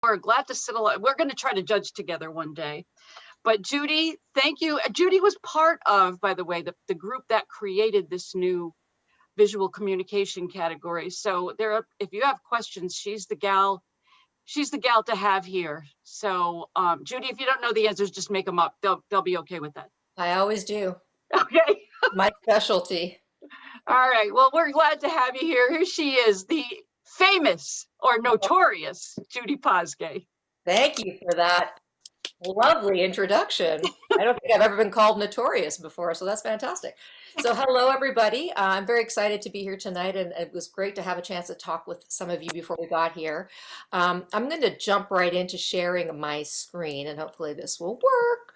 over. Glad to sit along. We're going to try to judge together one day. But Judy, thank you. Judy was part of, by the way, the group that created this new visual communication category. So if you have questions, she's the gal to have here. So Judy, if you don't know the answers, just make them up. They'll be okay with that. I always do. Okay. My specialty. All right. Well, we're glad to have you here. Here she is, the famous or notorious Judy Pozsgay. Thank you for that lovely introduction. I don't think I've ever been called notorious before, so that's fantastic. So hello, everybody. I'm very excited to be here tonight, and it was great to have a chance to talk with some of you before we got here. I'm going to jump right into sharing my screen, and hopefully this will work.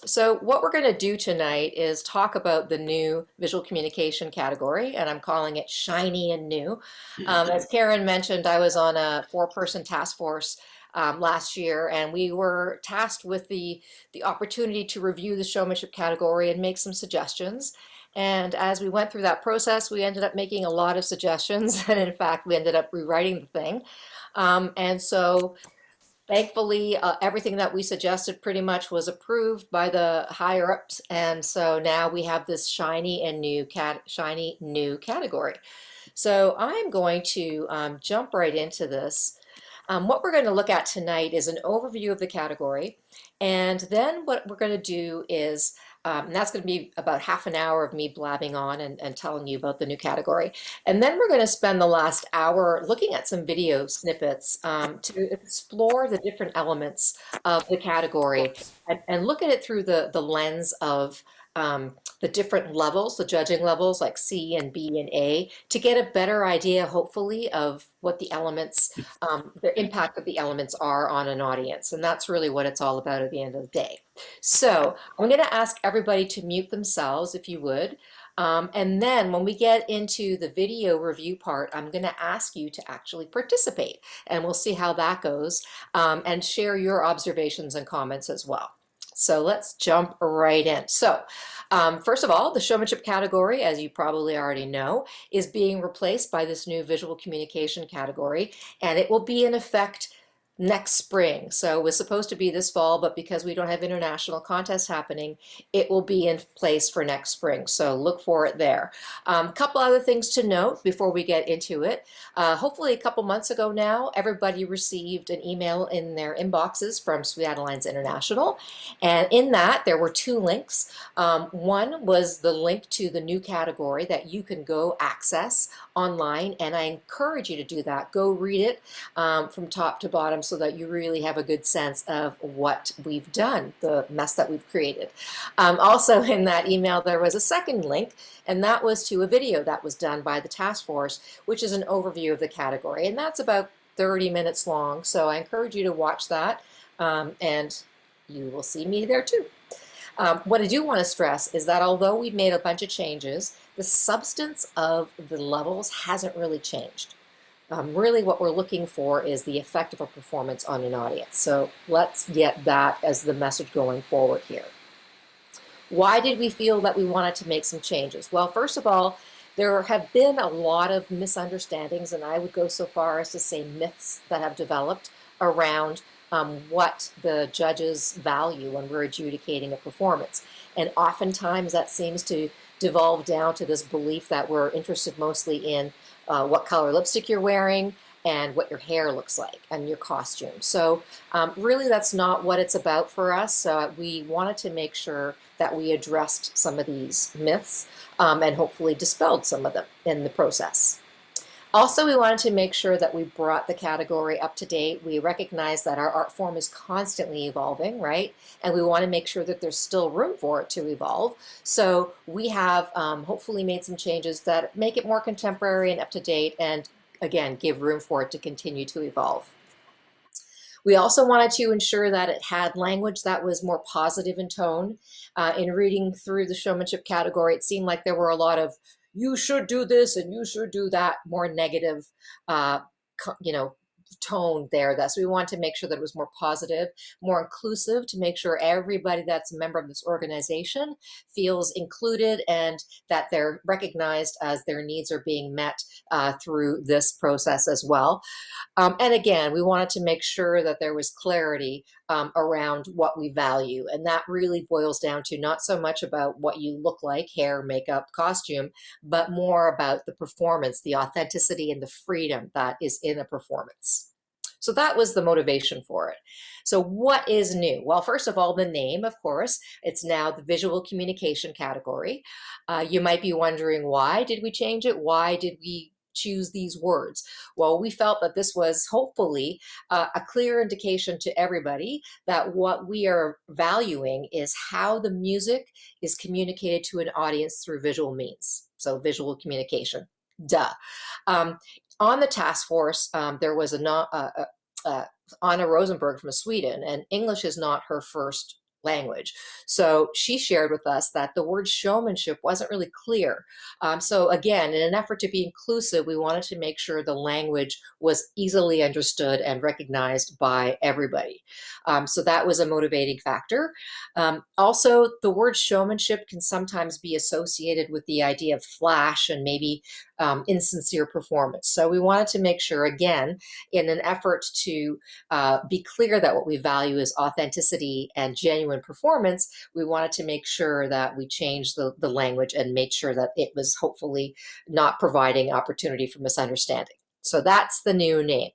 So what we're going to do tonight is talk about the new visual communication category, and I'm calling it Shiny and New. As Karen mentioned, I was on a 4-person task force last year, and we were tasked with the opportunity to review the showmanship category and make some suggestions. And as we went through that process, we ended up making a lot of suggestions, and in fact, we ended up rewriting the thing. And so thankfully, everything that we suggested pretty much was approved by the higher ups, and so now we have this shiny new category. So I'm going to jump right into this. What we're going to look at tonight is an overview of the category, and then what we're going to do is, and that's going to be about half an hour of me blabbing on and telling you about the new category. And then we're going to spend the last hour looking at some video snippets to explore the different elements of the category and look at it through the lens of the different levels, the judging levels like C and B and A, to get a better idea, hopefully, of what the elements, the impact of the elements are on an audience. And that's really what it's all about at the end of the day. So I'm going to ask everybody to mute themselves, if you would. And then when we get into the video review part, I'm going to ask you to actually participate, and we'll see how that goes, and share your observations and comments as well. So let's jump right in. So first of all, the showmanship category, as you probably already know, is being replaced by this new visual communication category, and it will be in effect next spring. So it was supposed to be this fall, but because we don't have international contests happening, it will be in place for next spring. So look for it there. A couple other things to note before we get into it. Hopefully a couple months ago now, everybody received an email in their inboxes from Sweet Adelines International. And in that, there were 2 links. One was the link to the new category that you can go access online. And I encourage you to do that. Go read it from top to bottom, so that you really have a good sense of what we've done, the mess that we've created. Also in that email, there was a second link, and that was to a video that was done by the task force, which is an overview of the category. And that's about 30 minutes long. So I encourage you to watch that, and you will see me there too. What I do want to stress is that although we've made a bunch of changes, the substance of the levels hasn't really changed. Really what we're looking for is the effect of a performance on an audience. So let's get that as the message going forward here. Why did we feel that we wanted to make some changes? Well, first of all, there have been a lot of misunderstandings, and I would go so far as to say myths that have developed around what the judges value when we're adjudicating a performance. And oftentimes that seems to devolve down to this belief that we're interested mostly in what color lipstick you're wearing and what your hair looks like and your costume. So really that's not what it's about for us. So we wanted to make sure that we addressed some of these myths and hopefully dispelled some of them in the process. Also, we wanted to make sure that we brought the category up to date. We recognize that our art form is constantly evolving, right? And we want to make sure that there's still room for it to evolve. So we have hopefully made some changes that make it more contemporary and up to date, and again, give room for it to continue to evolve. We also wanted to ensure that it had language that was more positive in tone. In reading through the showmanship category, it seemed like there were a lot of "you should do this" and "you should do that," more negative, tone there. So we want to make sure that it was more positive, more inclusive, to make sure everybody that's a member of this organization feels included and that they're recognized as their needs are being met through this process as well. And again, we wanted to make sure that there was clarity around what we value. And that really boils down to not so much about what you look like, hair, makeup, costume, but more about the performance, the authenticity, and the freedom that is in a performance. So that was the motivation for it. So what is new? Well, first of all, the name, of course, it's now the visual communication category. You might be wondering, why did we change it? Why did we choose these words? Well, we felt that this was hopefully a clear indication to everybody that what we are valuing is how the music is communicated to an audience through visual means. So visual communication, duh. On the task force, there was Anna Rosenberg from Sweden, and English is not her first language. So she shared with us that the word showmanship wasn't really clear. So again, in an effort to be inclusive, we wanted to make sure the language was easily understood and recognized by everybody. So that was a motivating factor. Also, the word showmanship can sometimes be associated with the idea of flash and maybe insincere performance. So we wanted to make sure, again, in an effort to be clear that what we value is authenticity and genuine performance, we wanted to make sure that we changed the language and made sure that it was hopefully not providing opportunity for misunderstanding. So that's the new name.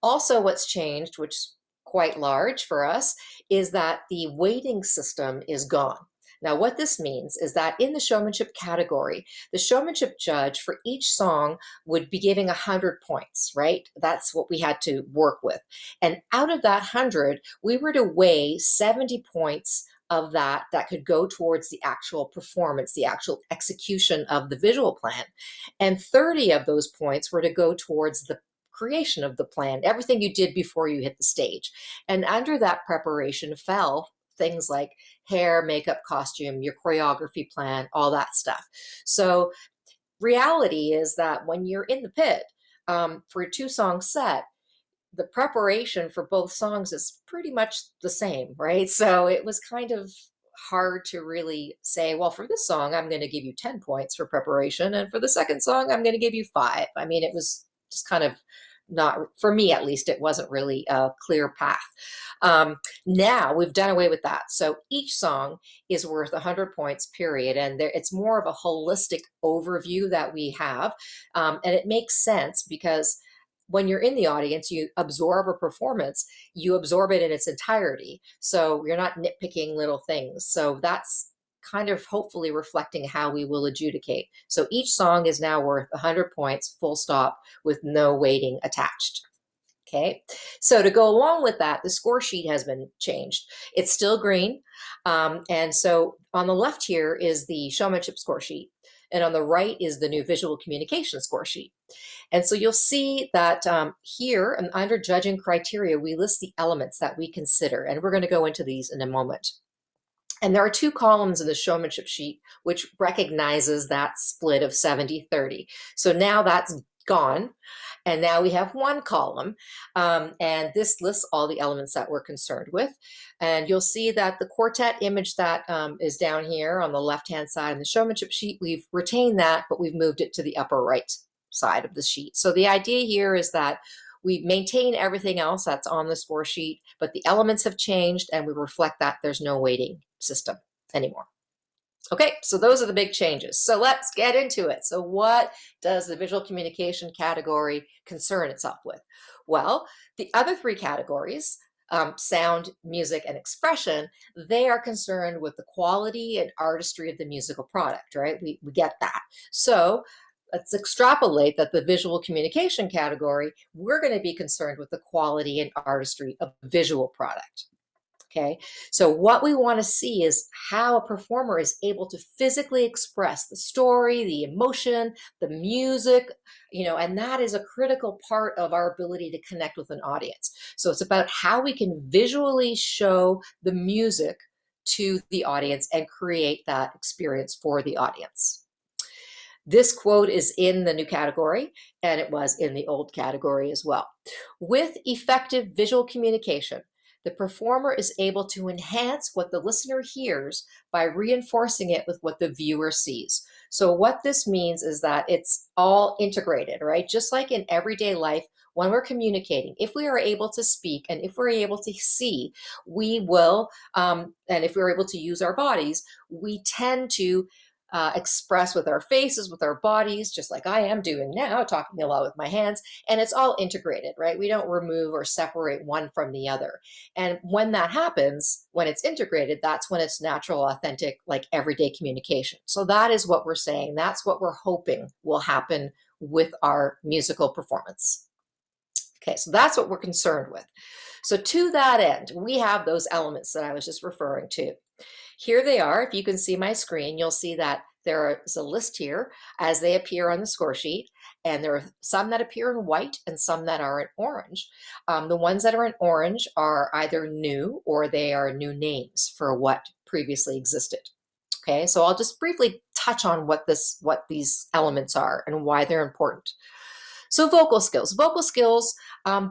Also, what's changed, which is quite large for us, is that the weighting system is gone. Now, what this means is that in the showmanship category, the showmanship judge for each song would be giving 100 points, right? That's what we had to work with. And out of that 100, we were to weigh 70 points of that could go towards the actual performance, the actual execution of the visual plan. And 30 of those points were to go towards the creation of the plan, everything you did before you hit the stage. And under that preparation fell things like hair, makeup, costume, your choreography plan, all that stuff. So reality is that when you're in the pit for a 2-song set, the preparation for both songs is pretty much the same, right? So it was kind of hard to really say, well, for this song, I'm going to give you 10 points for preparation. And for the second song, I'm going to give you 5. I mean, it was just kind of not, for me at least, it wasn't really a clear path. Now we've done away with that. So each song is worth 100 points, period. And it's more of a holistic overview that we have. And it makes sense because when you're in the audience, you absorb a performance, you absorb it in its entirety. So you're not nitpicking little things. So that's kind of hopefully reflecting how we will adjudicate. So each song is now worth 100 points, full stop, with no weighting attached. Okay, so to go along with that, the score sheet has been changed. It's still green. And so on the left here is the showmanship score sheet. And on the right is the new visual communication score sheet. And so you'll see that here and under judging criteria, we list the elements that we consider. And we're going to go into these in a moment. And there are 2 columns in the showmanship sheet, which recognizes that split of 70-30. So now that's gone. And now we have 1 column. And this lists all the elements that we're concerned with. And you'll see that the quartet image that is down here on the left-hand side in the showmanship sheet, we've retained that, but we've moved it to the upper right side of the sheet. So the idea here is that we maintain everything else that's on the score sheet, but the elements have changed and we reflect that there's no weighting system anymore. Okay, so those are the big changes. So let's get into it. So what does the visual communication category concern itself with? Well, the other 3 categories, sound, music, and expression, they are concerned with the quality and artistry of the musical product, right? We get that. So let's extrapolate that the visual communication category, we're going to be concerned with the quality and artistry of the visual product. Okay, so what we want to see is how a performer is able to physically express the story, the emotion, the music, and that is a critical part of our ability to connect with an audience. So it's about how we can visually show the music to the audience and create that experience for the audience. This quote is in the new category, and it was in the old category as well. With effective visual communication, the performer is able to enhance what the listener hears by reinforcing it with what the viewer sees. So what this means is that it's all integrated, right? Just like in everyday life, when we're communicating, if we are able to speak and if we're able to see, we will, and if we're able to use our bodies, we tend to express with our faces, with our bodies, just like I am doing now, talking a lot with my hands, and it's all integrated, right? We don't remove or separate one from the other. And when that happens, when it's integrated, that's when it's natural, authentic, like everyday communication. So that is what we're saying. That's what we're hoping will happen with our musical performance. Okay, so that's what we're concerned with. So to that end, we have those elements that I was just referring to. Here they are. If you can see my screen, you'll see that there is a list here as they appear on the score sheet. And there are some that appear in white and some that are in orange. The ones that are in orange are either new or they are new names for what previously existed. Okay, so I'll just briefly touch on what these elements are and why they're important. So vocal skills. Vocal skills,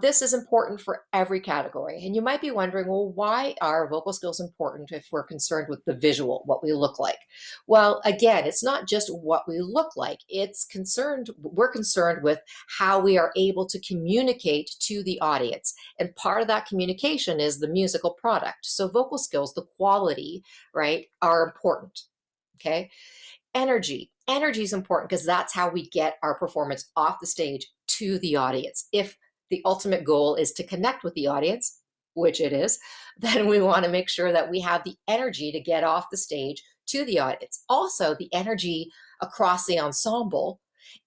this is important for every category. And you might be wondering, well, why are vocal skills important if we're concerned with the visual, what we look like? Well, again, it's not just what we look like. We're concerned with how we are able to communicate to the audience. And part of that communication is the musical product. So vocal skills, the quality, right, are important, okay? Energy is important because that's how we get our performance off the stage to the audience. If the ultimate goal is to connect with the audience, which it is, then we want to make sure that we have the energy to get off the stage to the audience. Also, the energy across the ensemble,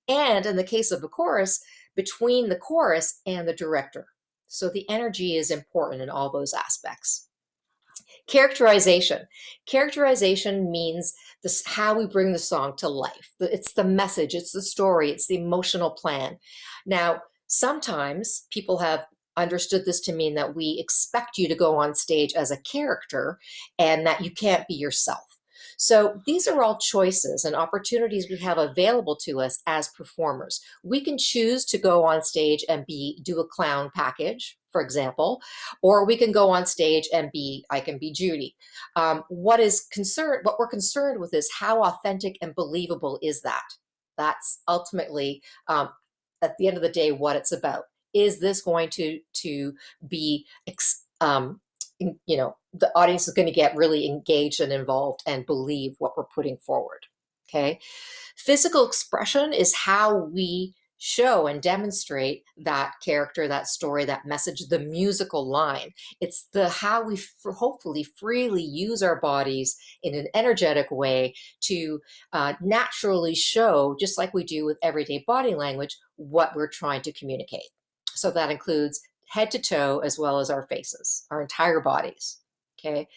and in the case of the chorus, between the chorus and the director. So the energy is important in all those aspects. Characterization. Characterization means how we bring the song to life. It's the message, it's the story, it's the emotional plan. Now, sometimes people have understood this to mean that we expect you to go on stage as a character and that you can't be yourself. So these are all choices and opportunities we have available to us as performers. We can choose to go on stage and do a clown package, for example, or we can go on stage and I can be Judy. What we're concerned with is how authentic and believable is that? That's ultimately, at the end of the day, what it's about. Is this going to be the audience is going to get really engaged and involved and believe what we're putting forward, okay? Physical expression is how we show and demonstrate that character, that story, that message, the musical line. It's how we hopefully freely use our bodies in an energetic way to naturally show, just like we do with everyday body language, what we're trying to communicate. So that includes head to toe, as well as our faces, our entire bodies, okay?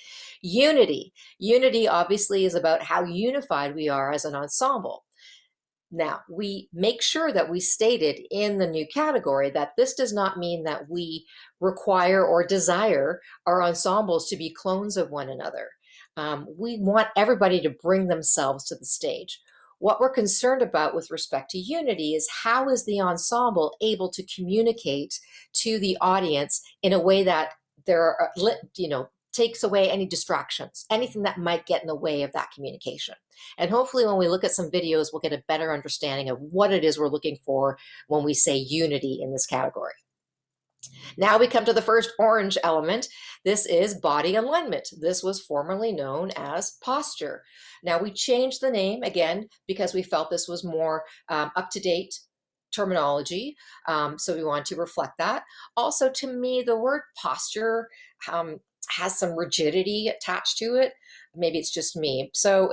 Unity obviously is about how unified we are as an ensemble. Now, we make sure that we stated in the new category that this does not mean that we require or desire our ensembles to be clones of one another. We want everybody to bring themselves to the stage. What we're concerned about with respect to unity is how is the ensemble able to communicate to the audience in a way that takes away any distractions, anything that might get in the way of that communication. And hopefully when we look at some videos, we'll get a better understanding of what it is we're looking for when we say unity in this category. Now we come to the first orange element. This is body alignment. This was formerly known as posture. Now we changed the name again because we felt this was more up-to-date terminology. So we want to reflect that. Also, to me, the word posture has some rigidity attached to it. Maybe it's just me. So,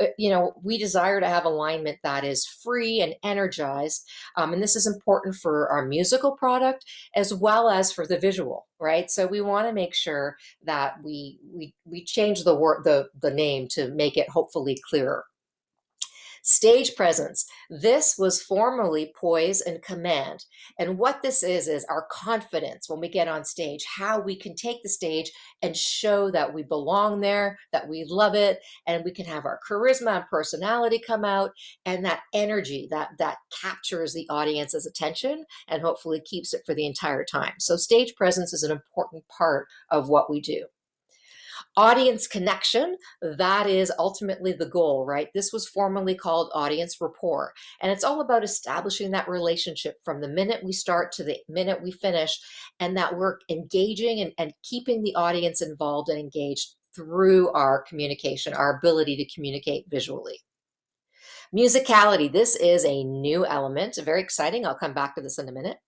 we desire to have alignment that is free and energized. And this is important for our musical product as well as for the visual, right? So we want to make sure that we change the name to make it hopefully clearer. Stage presence. This was formerly poise and command. And what this is our confidence when we get on stage, how we can take the stage and show that we belong there, that we love it, and we can have our charisma and personality come out, and that energy that captures the audience's attention and hopefully keeps it for the entire time. So stage presence is an important part of what we do. Audience connection, that is ultimately the goal, right? This was formerly called audience rapport, and it's all about establishing that relationship from the minute we start to the minute we finish, and that we're engaging and keeping the audience involved and engaged through our communication, our ability to communicate visually. Musicality, this is a new element, very exciting. I'll come back to this in a minute.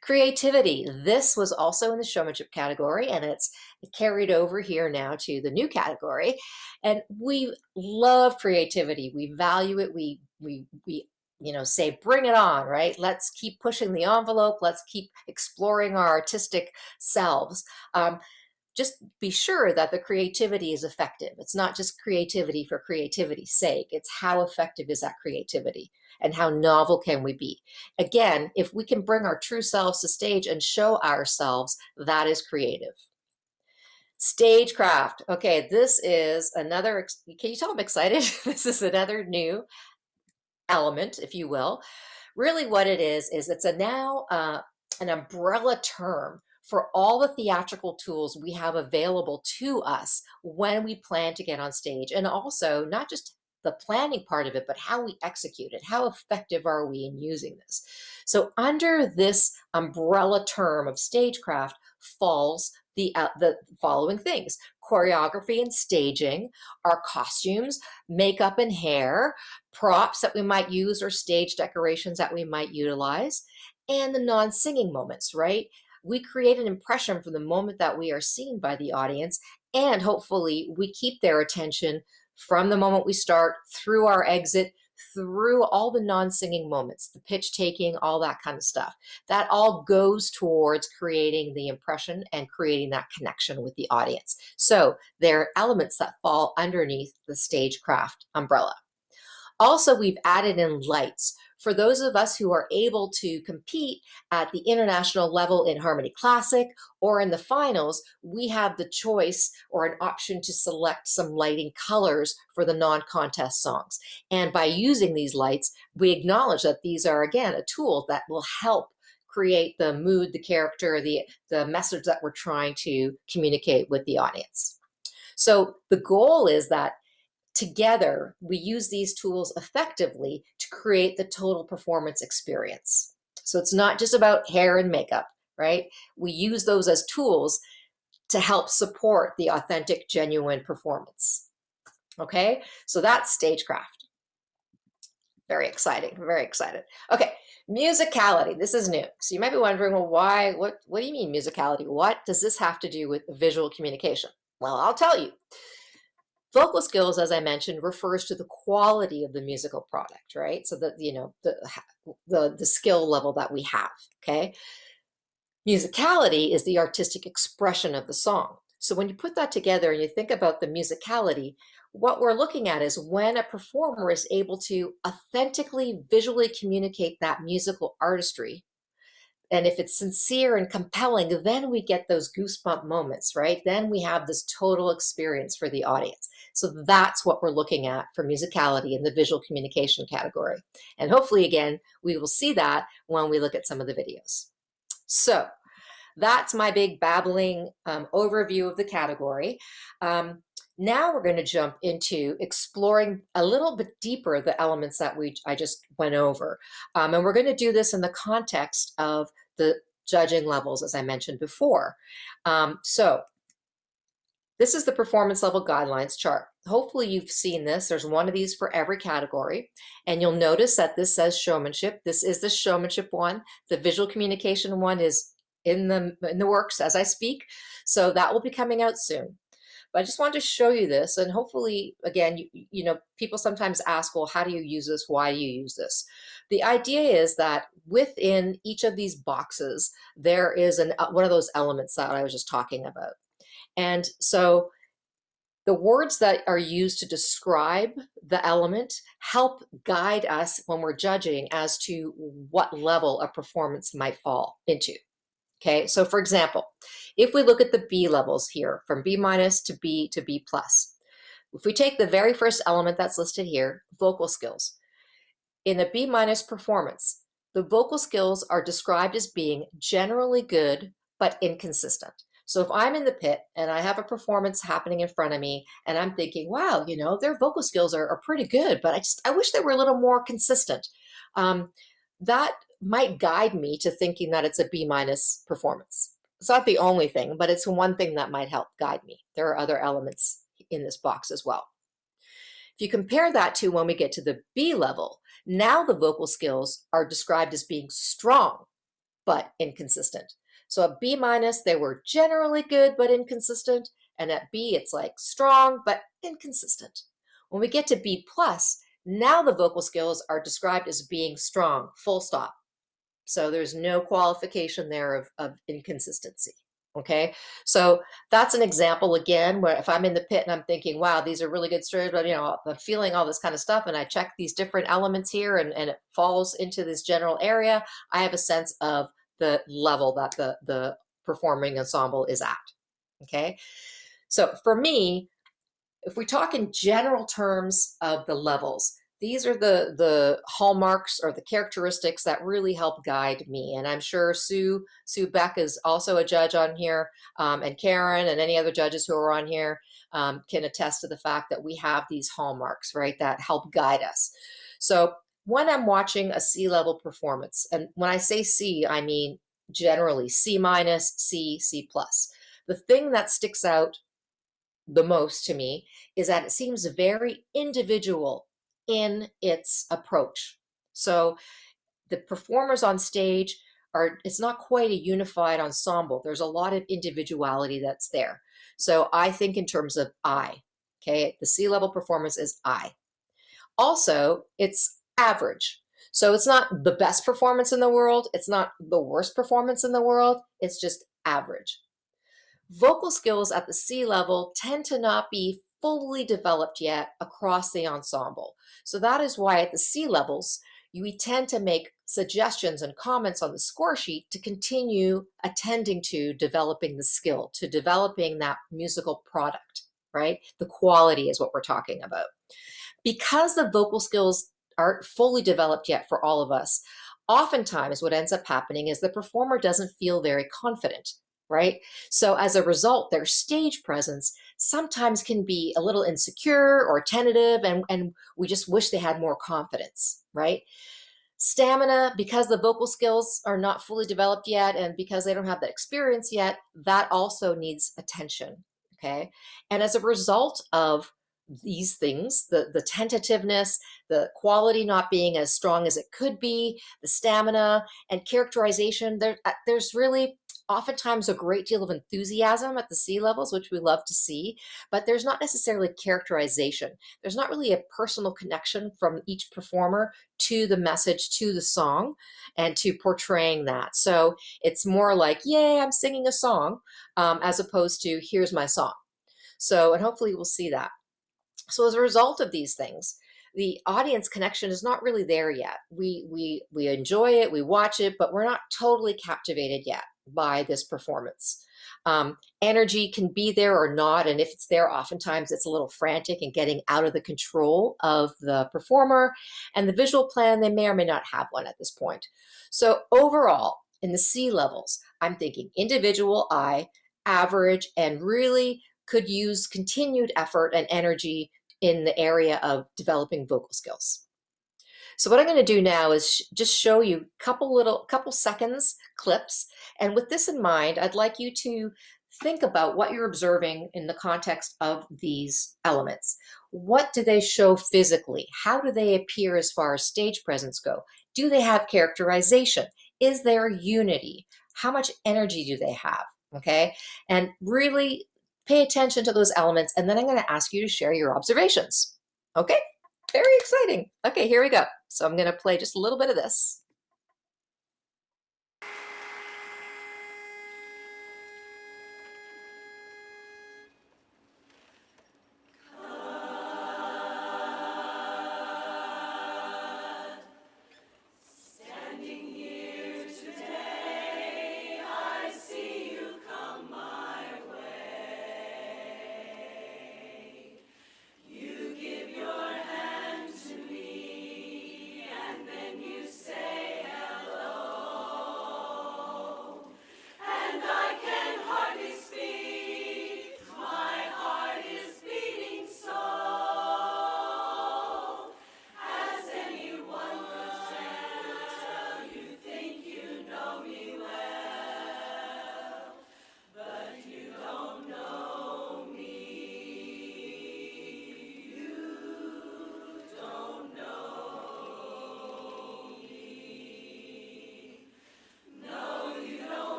Creativity, this was also in the showmanship category, and it's carried over here now to the new category. And we love creativity. We value it. We say, bring it on, right? Let's keep pushing the envelope. Let's keep exploring our artistic selves. Just be sure that the creativity is effective. It's not just creativity for creativity's sake. It's how effective is that creativity and how novel can we be? Again, if we can bring our true selves to stage and show ourselves, that is creative. Stagecraft. Okay, this is another, can you tell I'm excited? This is another new element, if you will. Really what it is it's now an umbrella term for all the theatrical tools we have available to us when we plan to get on stage. And also not just the planning part of it, but how we execute it. How effective are we in using this? So under this umbrella term of stagecraft falls the following things: choreography and staging, our costumes, makeup and hair, props that we might use or stage decorations that we might utilize, and the non-singing moments, right? We create an impression from the moment that we are seen by the audience, and hopefully we keep their attention from the moment we start through our exit, through all the non-singing moments, the pitch taking, all that kind of stuff. That all goes towards creating the impression and creating that connection with the audience. So there are elements that fall underneath the stagecraft umbrella. Also, we've added in lights. For those of us who are able to compete at the international level in Harmony Classic or in the finals, we have the choice or an option to select some lighting colors for the non-contest songs. And by using these lights, we acknowledge that these are, again, a tool that will help create the mood, the character, the message that we're trying to communicate with the audience. So the goal is that together, we use these tools effectively to create the total performance experience. So it's not just about hair and makeup, right? We use those as tools to help support the authentic, genuine performance. Okay, so that's stagecraft. Very exciting, very excited. Okay, musicality, this is new. So you might be wondering, well, why, what do you mean musicality? What does this have to do with visual communication? Well, I'll tell you. Vocal skills, as I mentioned, refers to the quality of the musical product, right? So that, the skill level that we have, okay? Musicality is the artistic expression of the song. So when you put that together and you think about the musicality, what we're looking at is when a performer is able to authentically visually communicate that musical artistry. And if it's sincere and compelling, then we get those goosebump moments, right? Then we have this total experience for the audience. So that's what we're looking at for musicality in the visual communication category. And hopefully, again, we will see that when we look at some of the videos. So that's my big babbling overview of the category. Now we're going to jump into exploring a little bit deeper the elements that I just went over. And we're going to do this in the context of the judging levels, as I mentioned before. So this is the performance level guidelines chart. Hopefully you've seen this. There's one of these for every category. And you'll notice that this says showmanship. This is the showmanship one. The visual communication one is in the works as I speak. So that will be coming out soon. But I just wanted to show you this, and hopefully, again, people sometimes ask, well, how do you use this? Why do you use this? The idea is that within each of these boxes, there is one of those elements that I was just talking about. And so The words that are used to describe the element help guide us when we're judging as to what level a performance might fall into. Okay, so for example, if we look at the B levels here, from B minus to B to B plus, if we take the very first element that's listed here, vocal skills, in a B minus performance, the vocal skills are described as being generally good, but inconsistent. So if I'm in the pit and I have a performance happening in front of me and I'm thinking, wow, you know, their vocal skills are pretty good, but I wish they were a little more consistent. That might guide me to thinking that it's a B minus performance. It's not the only thing, but it's one thing that might help guide me. There are other elements in this box as well. If you compare that to when we get to the B level, now the vocal skills are described as being strong, but inconsistent. So at B minus, they were generally good, but inconsistent. And at B, it's like strong, but inconsistent. When we get to B plus, now the vocal skills are described as being strong, full stop. So there's no qualification there of inconsistency. Okay, so that's an example again where if I'm in the pit and I'm thinking, wow, these are really good stories, but you know, I'm feeling all this kind of stuff, and I check these different elements here, and it falls into this general area, I have a sense of the level that the performing ensemble is at. Okay, so for me, if we talk in general terms of the levels, these are the hallmarks or the characteristics that really help guide me. And I'm sure Sue Beck is also a judge on here, and Karen and any other judges who are on here can attest to the fact that we have these hallmarks, right, that help guide us. So when I'm watching a C level performance, and when I say C, I mean generally C minus, C, C plus. The thing that sticks out the most to me is that it seems very individual in its approach. So the performers on stage it's not quite a unified ensemble. There's a lot of individuality that's there. So I think in terms of I, okay, the C level performance is I. Also, it's average. So it's not the best performance in the world. It's not the worst performance in the world. It's just average. Vocal skills at the C level tend to not be fully developed yet across the ensemble. So that is why at the C levels, we tend to make suggestions and comments on the score sheet to continue attending to developing the skill, to developing that musical product, right? The quality is what we're talking about. Because the vocal skills aren't fully developed yet for all of us, oftentimes what ends up happening is the performer doesn't feel very confident, right? So as a result, their stage presence sometimes can be a little insecure or tentative, and we just wish they had more confidence, right? Stamina, because the vocal skills are not fully developed yet and because they don't have that experience yet, that also needs attention, okay? And as a result of these things, the tentativeness, the quality not being as strong as it could be, the stamina and characterization, there's really oftentimes a great deal of enthusiasm at the C levels, which we love to see, but there's not necessarily characterization. There's not really a personal connection from each performer to the message, to the song, and to portraying that. So it's more like, yay, I'm singing a song, as opposed to here's my song. So, and hopefully we'll see that. So as a result of these things, the audience connection is not really there yet. We enjoy it, we watch it, but we're not totally captivated yet by this performance. Energy can be there or not, and if it's there, oftentimes it's a little frantic and getting out of the control of the performer, and the visual plan, they may or may not have one at this point. So overall, in the C levels, I'm thinking individual I, average, and really could use continued effort and energy in the area of developing vocal skills. So what I'm going to do now is just show you a couple seconds clips. And with this in mind, I'd like you to think about what you're observing in the context of these elements. What do they show physically? How do they appear as far as stage presence go? Do they have characterization? Is there unity? How much energy do they have? Okay, and really pay attention to those elements, and then I'm going to ask you to share your observations. Okay, very exciting. Okay, here we go. So I'm going to play just a little bit of this.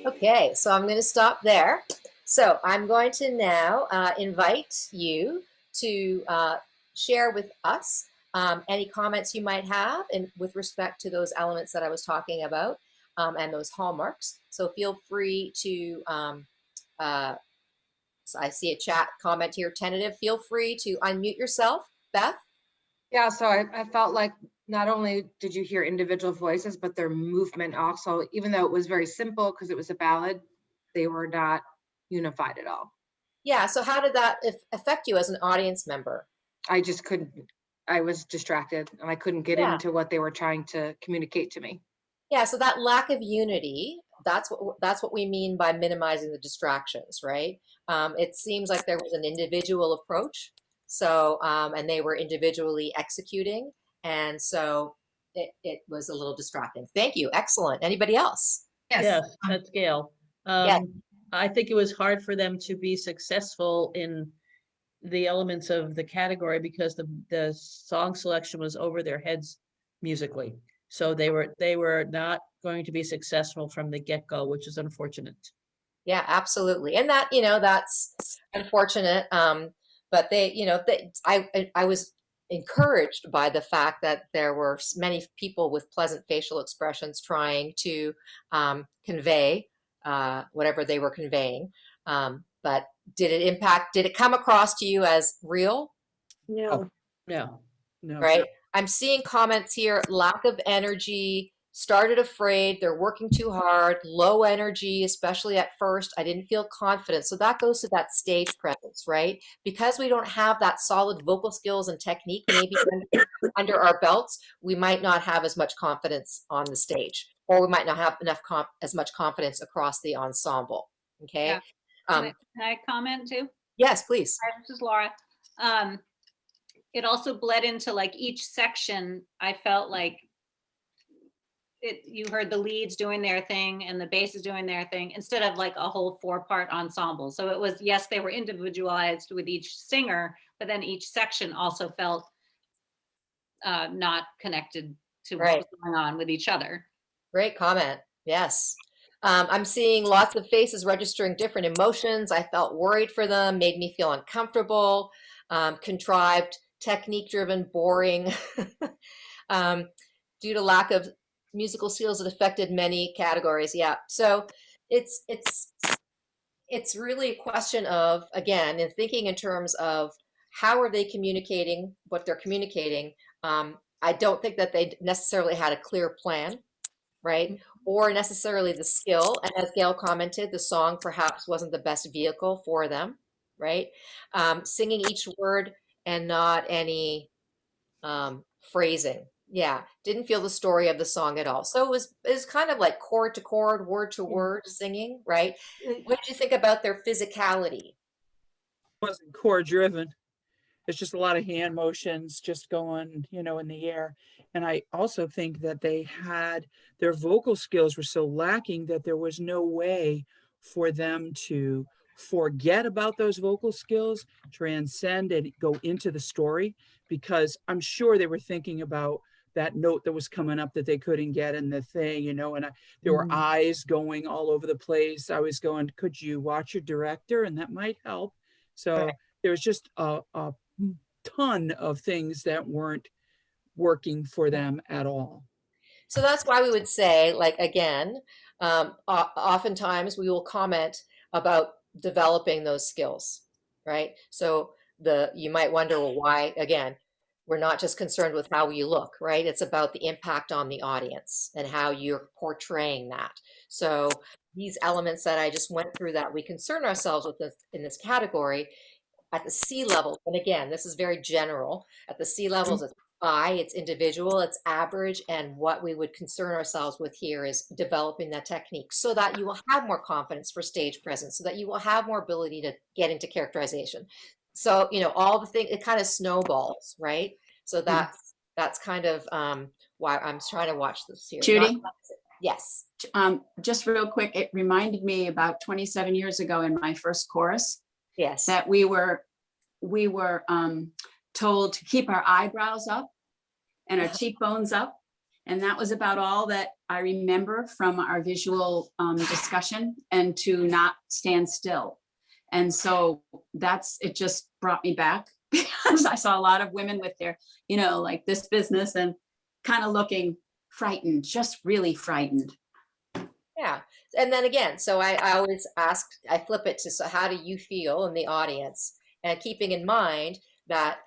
Okay, so I'm going to stop there. So I'm going to now invite you to share with us any comments you might have with respect to those elements that I was talking about and those hallmarks. So feel free to, so I see a chat comment here, tentative. Feel free to unmute yourself, Beth. Yeah, so I felt like not only did you hear individual voices, but their movement also, even though it was very simple because it was a ballad, they were not unified at all. Yeah, so how did that affect you as an audience member? I just couldn't, I was distracted and I couldn't get Yeah. into what they were trying to communicate to me. Yeah, so that lack of unity, that's what we mean by minimizing the distractions, right? It seems like there was an individual approach, so and they were individually executing, and so it was a little distracting. Thank you, excellent. Anybody else? Yes, that's Gail. Yes. I think it was hard for them to be successful in the elements of the category because the song selection was over their heads musically. So they were not going to be successful from the get-go, which is unfortunate. Yeah, absolutely. And that, that's unfortunate. But I was encouraged by the fact that there were many people with pleasant facial expressions trying to convey whatever they were conveying. But did it come across to you as real? No. Right. I'm seeing comments here, lack of energy, started afraid, they're working too hard, low energy, especially at first. I didn't feel confident. So that goes to that stage presence, right? Because we don't have that solid vocal skills and technique, maybe under our belts, we might not have as much confidence on the stage, or we might not have as much confidence across the ensemble. Okay. Yeah. Can I comment too? Yes, please. Hi, this is Laura. It also bled into like each section. I felt like you heard the leads doing their thing and the basses doing their thing instead of like a whole 4-part ensemble. So it was, yes, they were individualized with each singer, but then each section also felt not connected to what was going on with each other. Great comment. Yes. I'm seeing lots of faces registering different emotions. I felt worried for them, made me feel uncomfortable, contrived, technique-driven, boring. Due to lack of musical skills, it affected many categories. Yeah. So it's really a question of, again, in thinking in terms of how are they communicating what they're communicating. I don't think that they necessarily had a clear plan, right? Or necessarily the skill. And as Gail commented, the song perhaps wasn't the best vehicle for them, right? Singing each word and not any phrasing. Yeah, didn't feel the story of the song at all. So it was kind of like chord to chord, word to word singing, right? What did you think about their physicality? It wasn't core driven. It's just a lot of hand motions just going, in the air. And I also think that their vocal skills were so lacking that there was no way for them to forget about those vocal skills, transcend and go into the story, because I'm sure they were thinking about that note that was coming up that they couldn't get in the thing, and there were eyes going all over the place. I was going, could you watch your director? And that might help. So there was just a ton of things that weren't working for them at all. So that's why we would say, like, again, oftentimes we will comment about developing those skills, right? So you might wonder, well, why, again, we're not just concerned with how you look, right? It's about the impact on the audience and how you're portraying that. So these elements that I just went through that we concern ourselves with in this category at the C level, and again, this is very general, at the C levels, it's high, it's individual, it's average, and what we would concern ourselves with here is developing that technique so that you will have more confidence for stage presence, so that you will have more ability to get into characterization. So, all the things, it kind of snowballs, right? So that's kind of why I'm trying to watch this here. Judy? Yes. Just real quick, it reminded me about 27 years ago in my first chorus. Yes. That we were told to keep our eyebrows up and our cheekbones up. And that was about all that I remember from our visual discussion, and to not stand still. And so it just brought me back because I saw a lot of women with their, like this business and kind of looking frightened, just really frightened. Yeah. And then again, so I always ask, I flip it to, so how do you feel in the audience? And keeping in mind that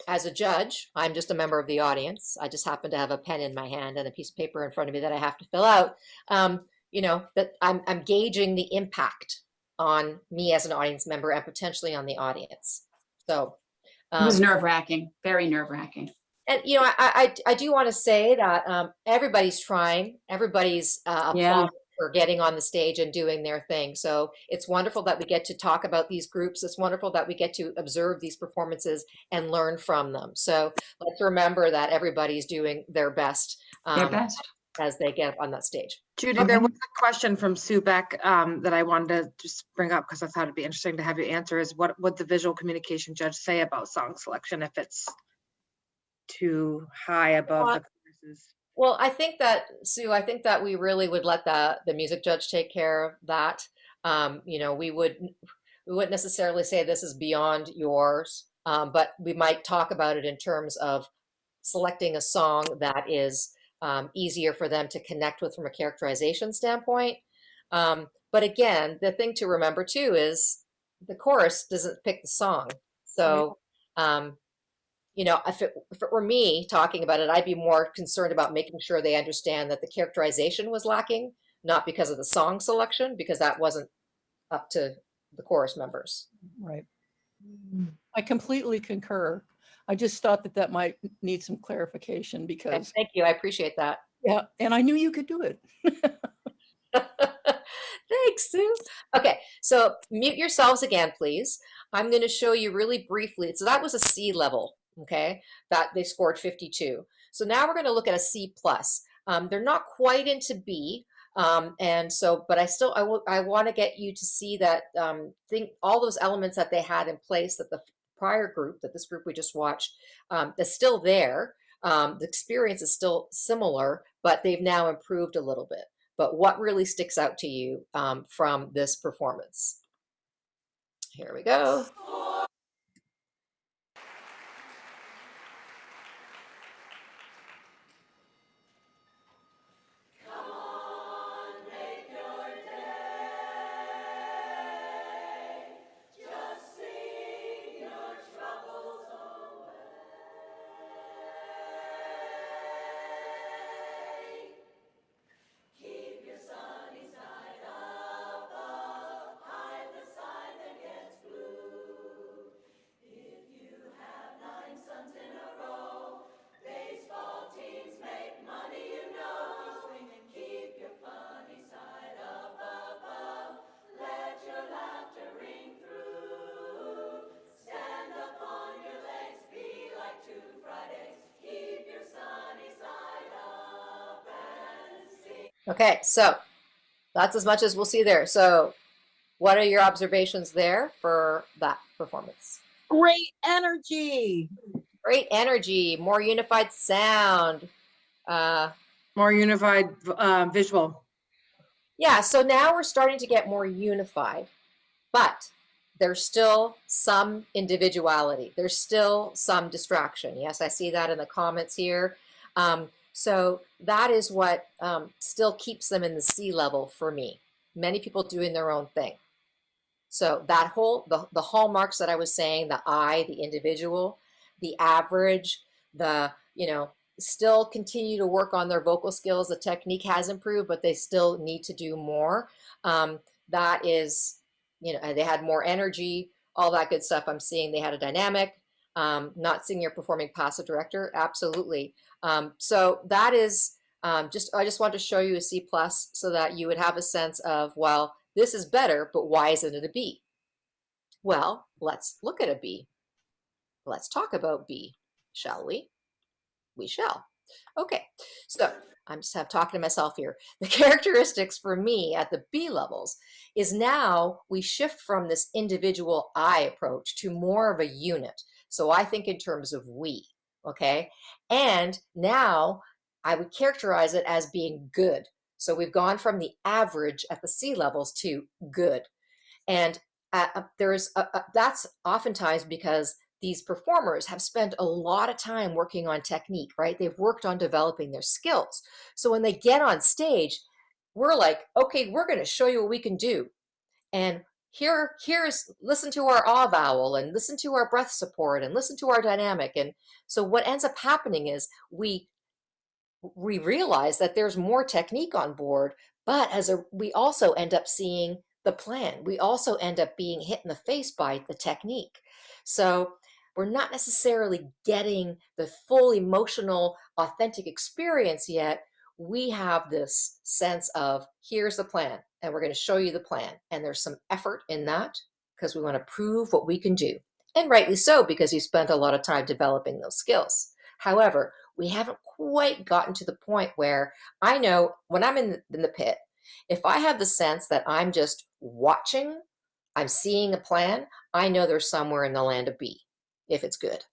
as a judge, I'm just a member of the audience. I just happen to have a pen in my hand and a piece of paper in front of me that I have to fill out. That I'm gauging the impact on me as an audience member and potentially on the audience. So It was nerve-wracking, very nerve-wracking. and I do want to say that everybody's trying, everybody's applauding for getting on the stage and doing their thing. So it's wonderful that we get to talk about these groups. It's wonderful that we get to observe these performances and learn from them. So let's remember that everybody's doing their best, Their best. as they get up on that stage. Judy, there was a question from Sue Beck that I wanted to just bring up because I thought it'd be interesting to have you answer, is what would the visual communication judge say about song selection if it's too high above the choruses? Well, I think that, Sue, we really would let the music judge take care of that. We wouldn't necessarily say this is beyond yours, but we might talk about it in terms of selecting a song that is easier for them to connect with from a characterization standpoint. But again, the thing to remember too is the chorus doesn't pick the song. So, if it were me talking about it, I'd be more concerned about making sure they understand that the characterization was lacking, not because of the song selection, because that wasn't up to the chorus members. Right. I completely concur. I just thought that might need some clarification Okay, because, thank you. I appreciate that. yeah, and I knew you could do it. Thanks, Sue. Okay, so mute yourselves again, please. I'm going to show you really briefly. So that was a C level, okay, that they scored 52. So now we're going to look at a C plus. They're not quite into B, and so, but I want to get you to see that all those elements that they had in place that the prior group, that this group we just watched, is still there. The experience is still similar, but they've now improved a little bit. But what really sticks out to you from this performance? Here we go. Okay, so that's as much as we'll see there. So what are your observations there for that performance? Great energy. Great energy, more unified sound. More unified visual. Yeah, so now we're starting to get more unified, but there's still some individuality. There's still some distraction. Yes, I see that in the comments here. So that is what still keeps them in the C level for me. Many people doing their own thing. So that whole, the hallmarks that I was saying, the I, the individual, the average, still continue to work on their vocal skills. The technique has improved, but they still need to do more. That is, they had more energy, all that good stuff. I'm seeing they had a dynamic, not seeing you're performing past the director. Absolutely. So that is I just want to show you a C plus so that you would have a sense of, well, this is better, but why isn't it a B? Well, let's look at a B. Let's talk about B, shall we? We shall. Okay, so I'm just talking to myself here. The characteristics for me at the B levels is now we shift from this individual I approach to more of a unit. So I think in terms of we, okay? And now I would characterize it as being good. So we've gone from the average at the C levels to good. And that's oftentimes because these performers have spent a lot of time working on technique, right? They've worked on developing their skills. So when they get on stage, we're like, okay, we're going to show you what we can do. And here's listen to our ah vowel and listen to our breath support and listen to our dynamic. And so what ends up happening is we realize that there's more technique on board, but we also end up seeing the plan. We also end up being hit in the face by the technique. So we're not necessarily getting the full emotional, authentic experience yet. We have this sense of here's the plan, and we're going to show you the plan. And there's some effort in that because we want to prove what we can do. And rightly so, because you spent a lot of time developing those skills. However, we haven't quite gotten to the point where I know when I'm in the pit, if I have the sense that I'm just watching, I'm seeing a plan, I know there's somewhere in the land of B, if it's good.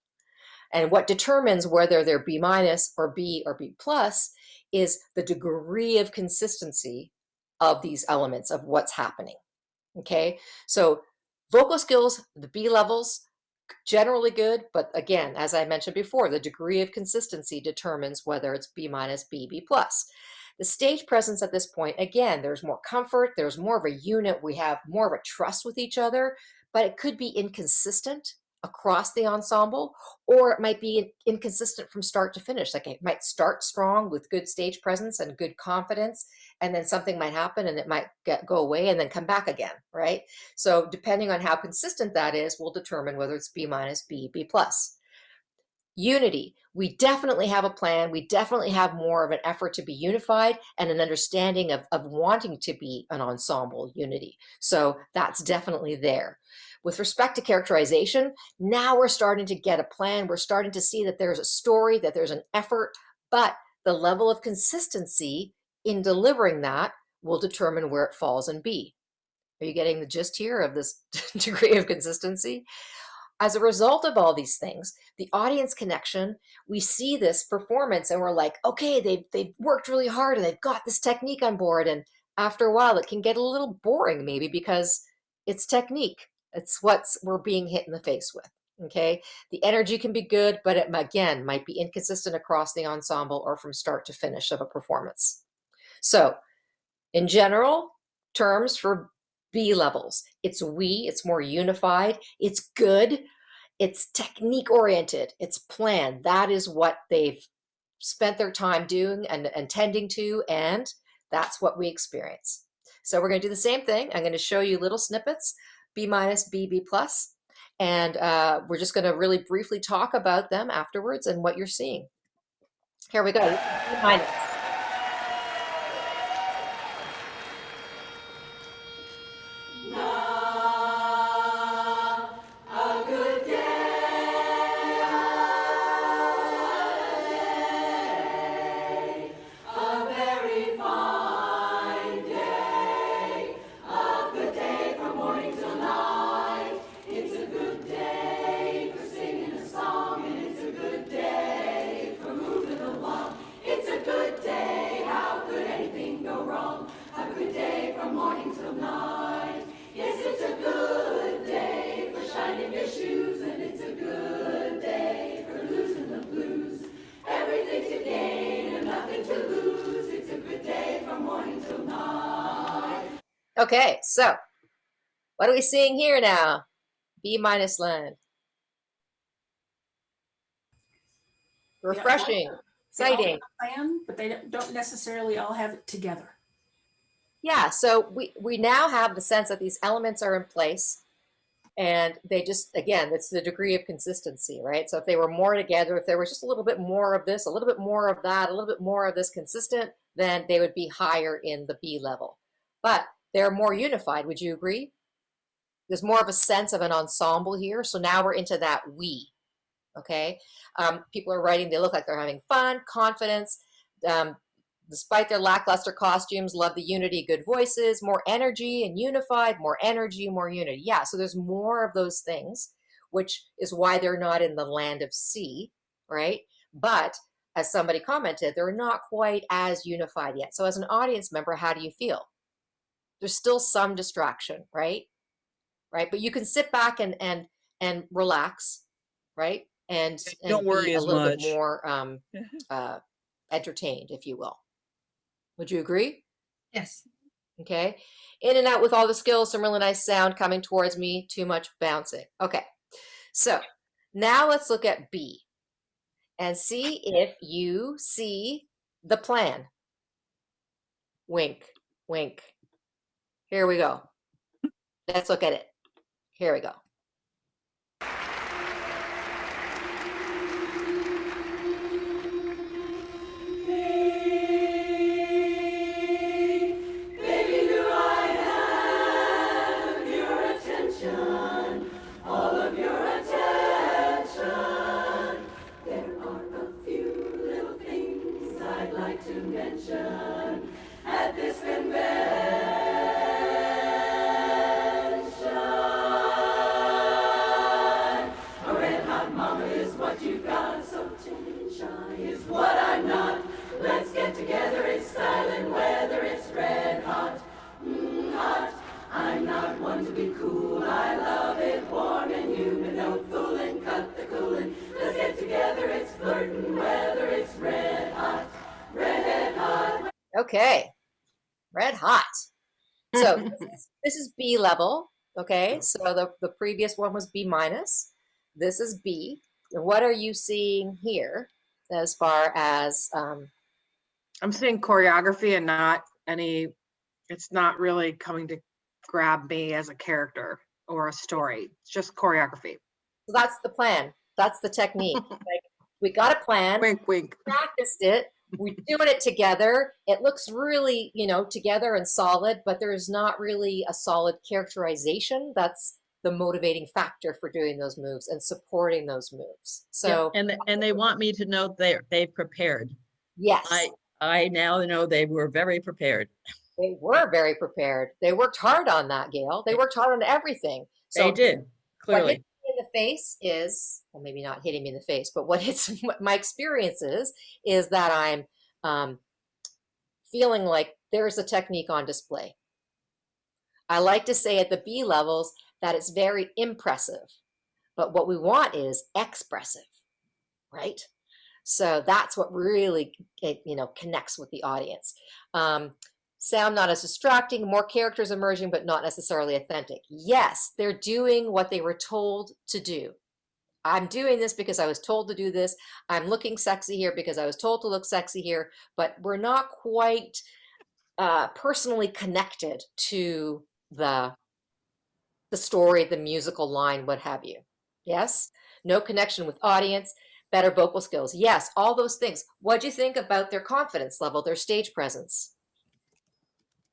And what determines whether they're B minus or B plus is the degree of consistency of these elements of what's happening. Okay, so vocal skills, the B levels, generally good, but again, as I mentioned before, the degree of consistency determines whether it's B minus, B plus. The stage presence at this point, again, there's more comfort, there's more of a unit, we have more of a trust with each other, but it could be inconsistent across the ensemble, or it might be inconsistent from start to finish. Like it might start strong with good stage presence and good confidence, and then something might happen and it might go away and then come back again, right? So depending on how consistent that is, will determine whether it's B minus, B plus. Unity, we definitely have a plan. We definitely have more of an effort to be unified and an understanding of wanting to be an ensemble unity. So that's definitely there. With respect to characterization, now we're starting to get a plan. We're starting to see that there's a story, that there's an effort, but the level of consistency in delivering that will determine where it falls in B. Are you getting the gist here of this degree of consistency? As a result of all these things, the audience connection, we see this performance and we're like, okay, they've worked really hard and they've got this technique on board. And after a while, it can get a little boring maybe because it's technique. It's what we're being hit in the face with, okay? The energy can be good, but it, again, might be inconsistent across the ensemble or from start to finish of a performance. So in general terms for B levels, it's more unified, it's good, it's technique oriented, it's planned. That is what they've spent their time doing and tending to, and that's what we experience. So we're going to do the same thing. I'm going to show you little snippets, B minus, B plus, and we're just going to really briefly talk about them afterwards and what you're seeing. Here we go. B minus. Okay, so what are we seeing here now? B minus land. Refreshing, exciting. Plan, but they don't necessarily all have it together. Yeah, so we now have the sense that these elements are in place and they just, again, it's the degree of consistency, right? So if they were more together, if there was just a little bit more of this, a little bit more of that, a little bit more of this consistent, then they would be higher in the B level. But they're more unified, would you agree? There's more of a sense of an ensemble here. So now we're into that we, okay? People are writing, they look like they're having fun, confidence, despite their lackluster costumes, love the unity, good voices, more energy and unified, more energy, more unity. Yeah, so there's more of those things, which is why they're not in the land of C, right? But as somebody commented, they're not quite as unified yet. So as an audience member, how do you feel? There's still some distraction, right? Right. But you can sit back and relax, right? And Don't be worry a as little bit much. more entertained, if you will. Would you agree? Yes. Okay. In and out with all the skills, some really nice sound coming towards me, too much bouncing. Okay. So now let's look at B and see if you see the plan. Wink, wink. Here we go. Let's look at it. Here we go. Okay, red hot. So this is B level. Okay, so the previous one was B minus. This is B. And what are you seeing here as far as I'm seeing choreography and not any, it's not really coming to grab me as a character or a story. It's just choreography. so that's the plan. That's the technique. Like, we got a plan, Wink, wink. practiced it, we're doing it together. It looks really, together and solid, but there is not really a solid characterization. That's the motivating factor for doing those moves and supporting those moves. So And they want me to know they've prepared. yes, I now know they were very prepared. they were very prepared. They worked hard on that, Gail. They worked hard on everything. So They did, what clearly. hits me in the face is, well, maybe not hitting me in the face, but what my experience is that I'm feeling like there's a technique on display. I like to say at the B levels that it's very impressive, but what we want is expressive, right? So that's what really, connects with the audience. Sound not as distracting, more characters emerging, but not necessarily authentic. Yes, they're doing what they were told to do. I'm doing this because I was told to do this. I'm looking sexy here because I was told to look sexy here, but we're not quite personally connected to the story, the musical line, what have you. Yes, no connection with audience, better vocal skills. Yes, all those things. What do you think about their confidence level, their stage presence?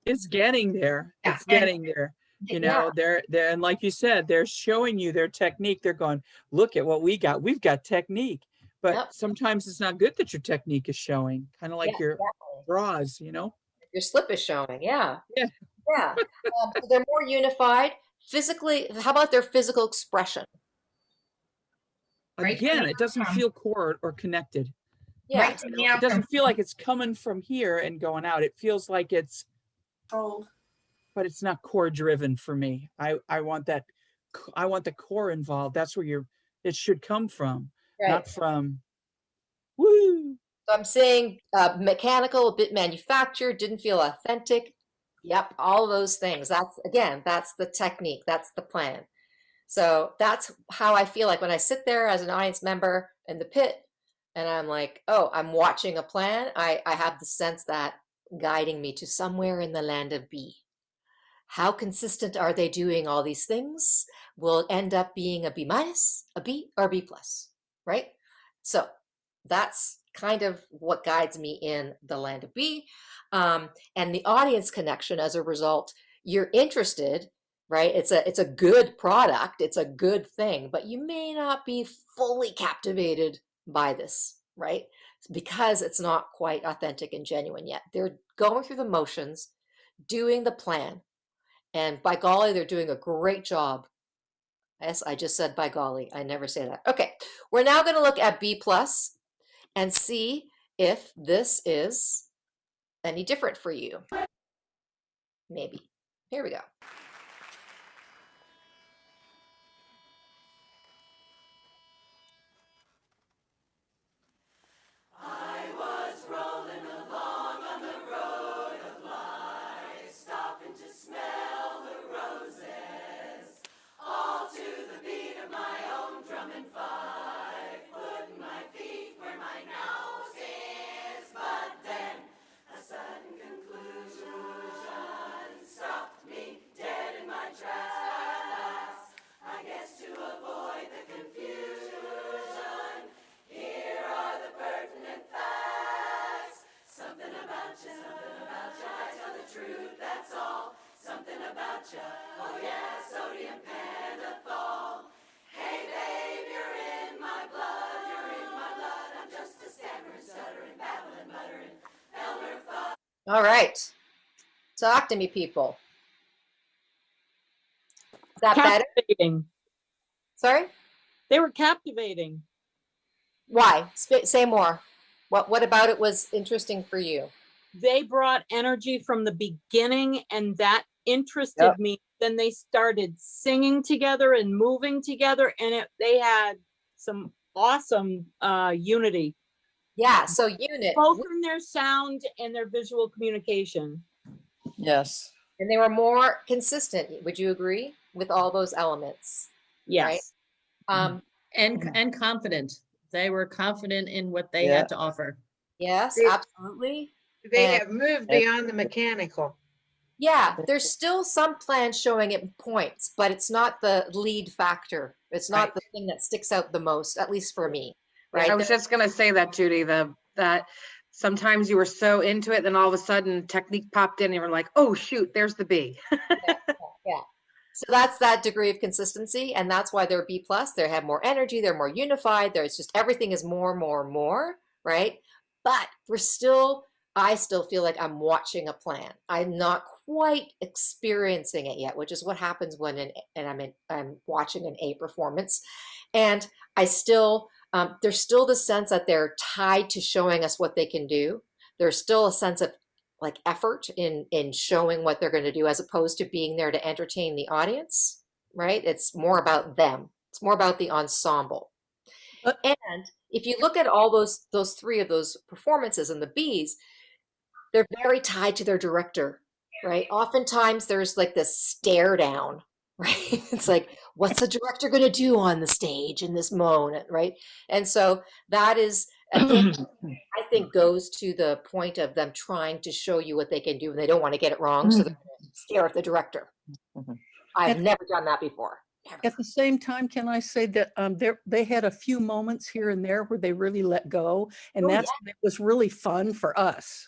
It's getting there. Yeah. It's getting there. They're and like you said, they're showing you their technique. They're going, look at what we got. We've got technique. But Yep. sometimes it's not good that your technique is showing, kind of like Yeah, your exactly. bras, Your slip is showing. Yeah. Yeah. Yeah. So they're more unified physically. How about their physical expression? Right Again, from the it doesn't outcome. feel core or connected. Yeah. Right from the It doesn't outcome. feel like it's coming from here and going out. It feels like it's, Told. but it's not core driven for me. I want that. I want the core involved. That's where it should come from, Right. not from, woo. So I'm saying mechanical, a bit manufactured, didn't feel authentic. Yep, all those things. That's the technique. That's the plan. So that's how I feel like when I sit there as an audience member in the pit and I'm like, oh, I'm watching a plan. I have the sense that guiding me to somewhere in the land of B. How consistent are they doing all these things? Will end up being a B minus, a B, or B plus, right? So that's kind of what guides me in the land of B. And the audience connection as a result, you're interested, right? It's a good product, it's a good thing, but you may not be fully captivated by this, right? Because it's not quite authentic and genuine yet. They're going through the motions, doing the plan, and by golly, they're doing a great job. Yes, I just said by golly. I never say that. Okay, we're now going to look at B plus. and see if this is any different for you. Maybe. Here we go. All right. Talk to me, people. Is that better? Captivating. Sorry? They were captivating. Why? Say more. What about it was interesting for you? They brought energy from the beginning, and that interested me. Then they started singing together and moving together, and they had some awesome unity, Yeah, so unit. both in their sound and their visual communication. Yes. And they were more consistent. Would you agree with all those elements? Yes. Right? And confident. They were confident in what they Yeah. had to offer. Yes, They- absolutely. They And- have moved beyond the mechanical. Yeah, there's still some plans showing it points, but it's not the lead factor. It's not Right. the thing that sticks out the most, at least for me. Right? I was just gonna say that, Judy, that sometimes you were so into it, then all of a sudden technique popped in and you were like, oh shoot, there's the B. Yeah. So that's that degree of consistency, and that's why they're B plus. They have more energy, they're more unified. There's just everything is more, right? But I still feel like I'm watching a plan. I'm not quite experiencing it yet, which is what happens when I'm watching an A performance, and I still there's still the sense that they're tied to showing us what they can do. There's still a sense of like effort in showing what they're going to do, as opposed to being there to entertain the audience, right? It's more about them. It's more about the ensemble. And if you look at all those three of those performances in the Bs, they're very tied to their director, right? Oftentimes there's like this stare down, right? It's like, what's the director going to do on the stage in this moment, right? And so that is, again, I think goes to the point of them trying to show you what they can do, and they don't want to get it wrong, so they're going to stare at the director. I've never done that before. Never. At the same time, can I say that they had a few moments here and there where they really let go, and Oh, it was really fun for us,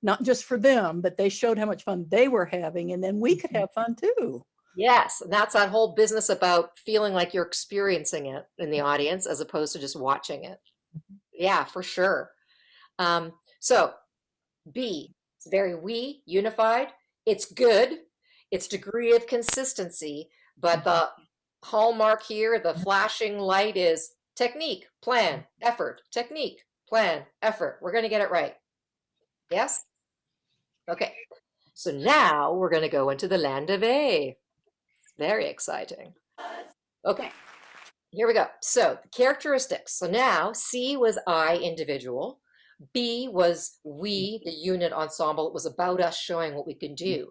not just for them, but they showed how much fun they were having, and then we could have fun too. Yes, and that's that whole business about feeling like you're experiencing it in the audience as opposed to just watching it. Yeah, for sure. So B, it's very unified. It's good. It's degree of consistency, but the hallmark here, the flashing light, is technique, plan, effort, technique, plan, effort. We're going to get it right. Yes? Okay. So now we're going to go into the land of A. Very exciting. Okay. Here we go. So the characteristics. So now C was I, individual. B was we, the unit ensemble. It was about us showing what we can do.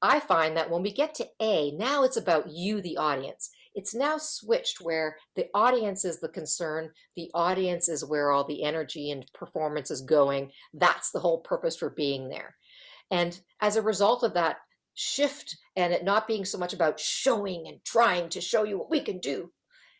I find that when we get to A, now it's about you, the audience. It's now switched where the audience is the concern. The audience is where all the energy and performance is going. That's the whole purpose for being there. And as a result of that shift, and it not being so much about showing and trying to show you what we can do,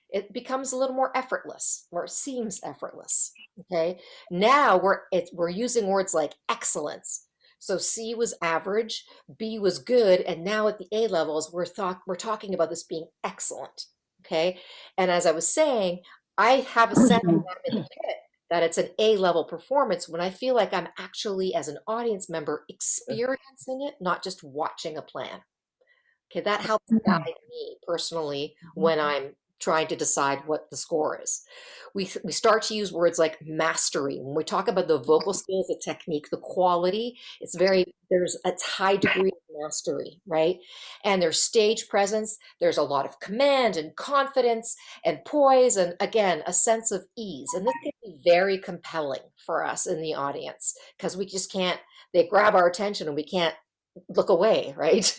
it becomes a little more effortless, or it seems effortless. Okay. Now we're using words like excellence. So C was average, B was good, and now at the A levels, we're talking about this being excellent. Okay. And as I was saying, I have a sense when I'm in the pit that it's an A level performance when I feel like I'm actually, as an audience member, experiencing it, not just watching a plan. Okay, that helps guide me personally when I'm trying to decide what the score is. We start to use words like mastery. When we talk about the vocal skills, the technique, the quality, there's a high degree of mastery, right? And there's stage presence. There's a lot of command and confidence and poise, and again, a sense of ease. And this can be very compelling for us in the audience because we just can't, they grab our attention and we can't look away, right?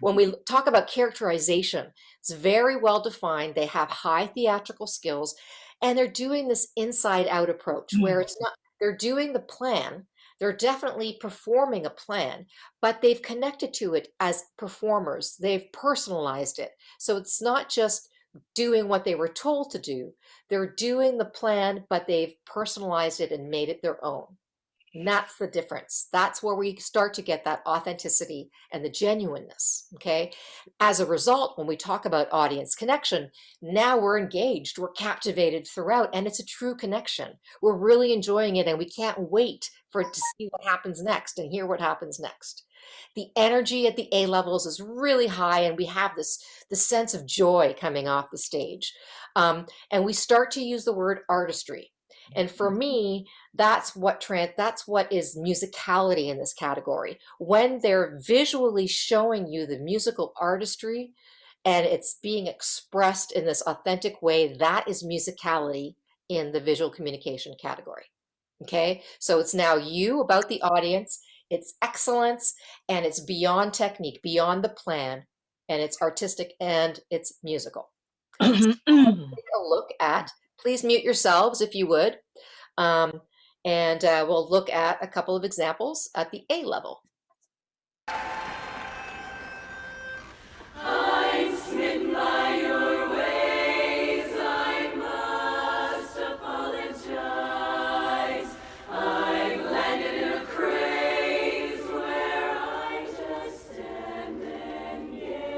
When we talk about characterization, it's very well defined. They have high theatrical skills, and they're doing this inside out approach where it's not, they're doing the plan. They're definitely performing a plan, but they've connected to it as performers. They've personalized it. So it's not just doing what they were told to do. They're doing the plan, but they've personalized it and made it their own. And that's the difference. That's where we start to get that authenticity and the genuineness, okay? As a result, when we talk about audience connection, now we're engaged, we're captivated throughout, and it's a true connection. We're really enjoying it, and we can't wait for it to see what happens next and hear what happens next. The energy at the A levels is really high, and we have this sense of joy coming off the stage. And we start to use the word artistry. And for me, that's what is musicality in this category. When they're visually showing you the musical artistry and it's being expressed in this authentic way, that is musicality in the visual communication category. Okay, so it's now you about the audience, it's excellence, and it's beyond technique, beyond the plan, and it's artistic and it's musical. So take a look at, please mute yourselves if you would. And we'll look at a couple of examples at the A level. I'm smitten by your ways, I must apologize. I've landed in a craze where I just stand and gaze.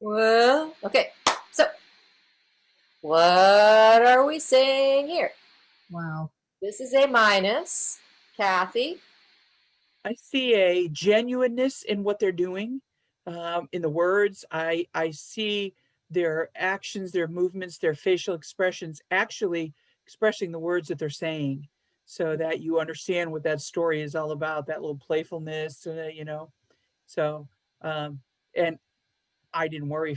Well, okay, so what are we saying here? Wow. This is A minus. Kathy? I see a genuineness in what they're doing, in the words. I see their actions, their movements, their facial expressions actually expressing the words that they're saying, so that you understand what that story is all about, that little playfulness, you know. So, and I didn't worry.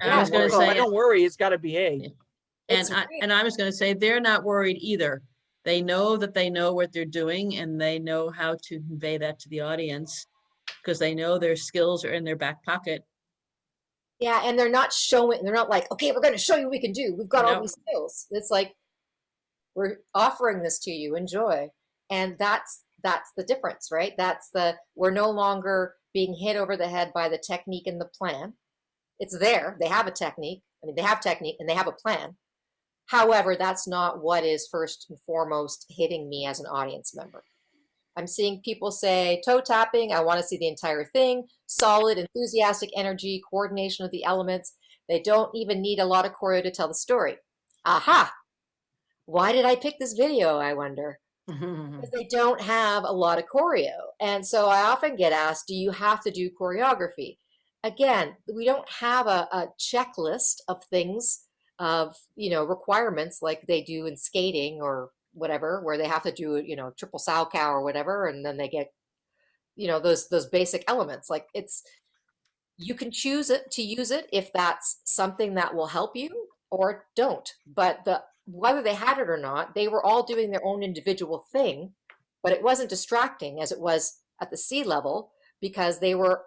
I was going to If I say, don't worry, it's got to be A. and I was going to say, they're not worried either. They know that they know what they're doing, and they know how to convey that to the audience because they know their skills are in their back pocket. Yeah, and they're not showing, they're not like, okay, we're going to show you what we can do. We've got all Nope. these skills. It's like, we're offering this to you, enjoy. And that's the difference, right? We're no longer being hit over the head by the technique and the plan. It's there. They have a technique. I mean, they have technique and they have a plan. However, that's not what is first and foremost hitting me as an audience member. I'm seeing people say toe tapping. I want to see the entire thing. Solid, enthusiastic energy, coordination of the elements. They don't even need a lot of choreo to tell the story. Aha! Why did I pick this video, I wonder? Because they don't have a lot of choreo. And so I often get asked, do you have to do choreography? Again, we don't have a checklist of things, of, requirements like they do in skating or whatever, where they have to do, triple sow cow or whatever, and then they get, those basic elements. Like you can choose it to use it if that's something that will help you. or don't. But whether they had it or not, they were all doing their own individual thing, but it wasn't distracting as it was at the C level, because they were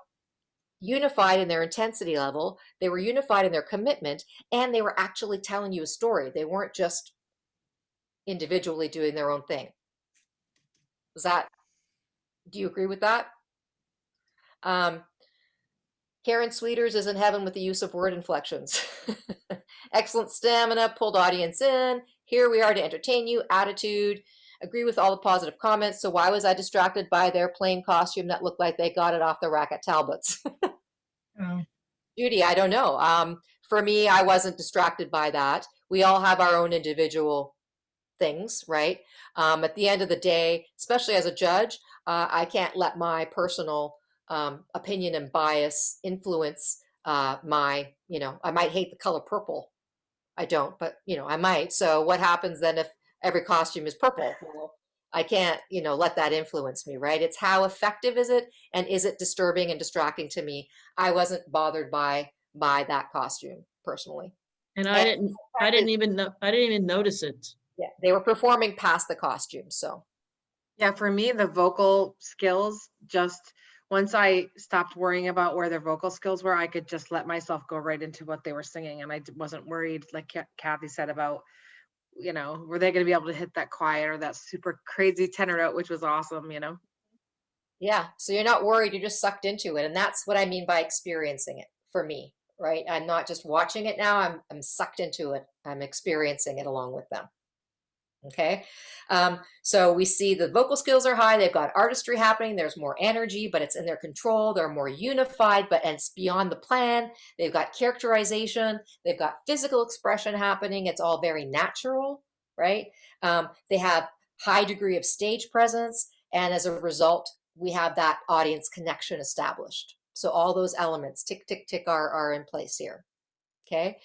unified in their intensity level, they were unified in their commitment, and they were actually telling you a story. They weren't just individually doing their own thing. Do you agree with that? Karen Sweeters is in heaven with the use of word inflections. Excellent stamina, pulled audience in. Here we are to entertain you. Attitude. Agree with all the positive comments. So why was I distracted by their plain costume that looked like they got it off the rack at Talbot's? Oh. Judy, I don't know. For me, I wasn't distracted by that. We all have our own individual things, right? At the end of the day, especially as a judge, I can't let my personal opinion and bias influence I might hate the color purple. I don't, but I might. So what happens then if every costume is purple? Well, I can't, let that influence me, right? It's how effective is it, and is it disturbing and distracting to me? I wasn't bothered by that costume personally. And I didn't even notice it. Yeah, they were performing past the costume, so. Yeah, for me, the vocal skills, just once I stopped worrying about where their vocal skills were, I could just let myself go right into what they were singing. And I wasn't worried, like Kathy said, about, were they going to be able to hit that quiet or that super crazy tenor note, which was awesome, Yeah, so you're not worried, you're just sucked into it. And that's what I mean by experiencing it for me, right? I'm not just watching it now, I'm sucked into it. I'm experiencing it along with them. Okay, so we see the vocal skills are high, they've got artistry happening, there's more energy, but it's in their control, they're more unified, and it's beyond the plan. They've got characterization, they've got physical expression happening, it's all very natural, right? They have high degree of stage presence, and as a result, we have that audience connection established. So all those elements, tick, tick, tick, are in place here, okay?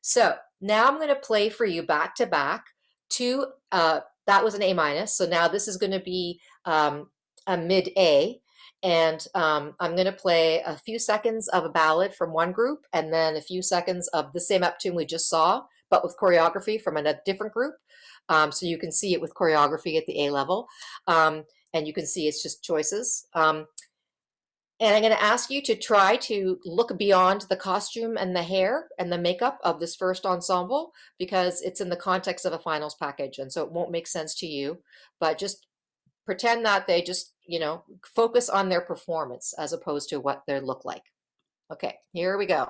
So now I'm gonna play for you back to back two, that was an A-. So now this is going to be a mid-A. And I'm going to play a few seconds of a ballad from one group and then a few seconds of the same up tune we just saw, but with choreography from a different group. So you can see it with choreography at the A level. And you can see it's just choices. And I'm going to ask you to try to look beyond the costume and the hair and the makeup of this first ensemble, because it's in the context of a finals package. And so it won't make sense to you, but just pretend that they just, focus on their performance as opposed to what they look like. Okay, here we go.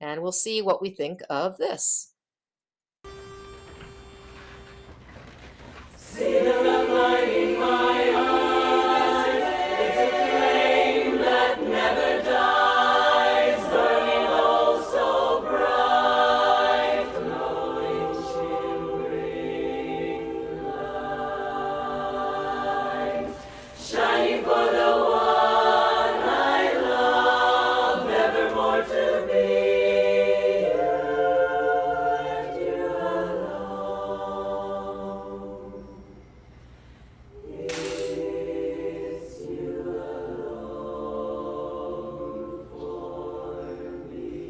And we'll see what we think of this. See the red light in my eyes. It's a flame that never dies, burning oh so bright, glowing, shimmering light, shining for the one I love, evermore to be you and you alone. It's you alone for me.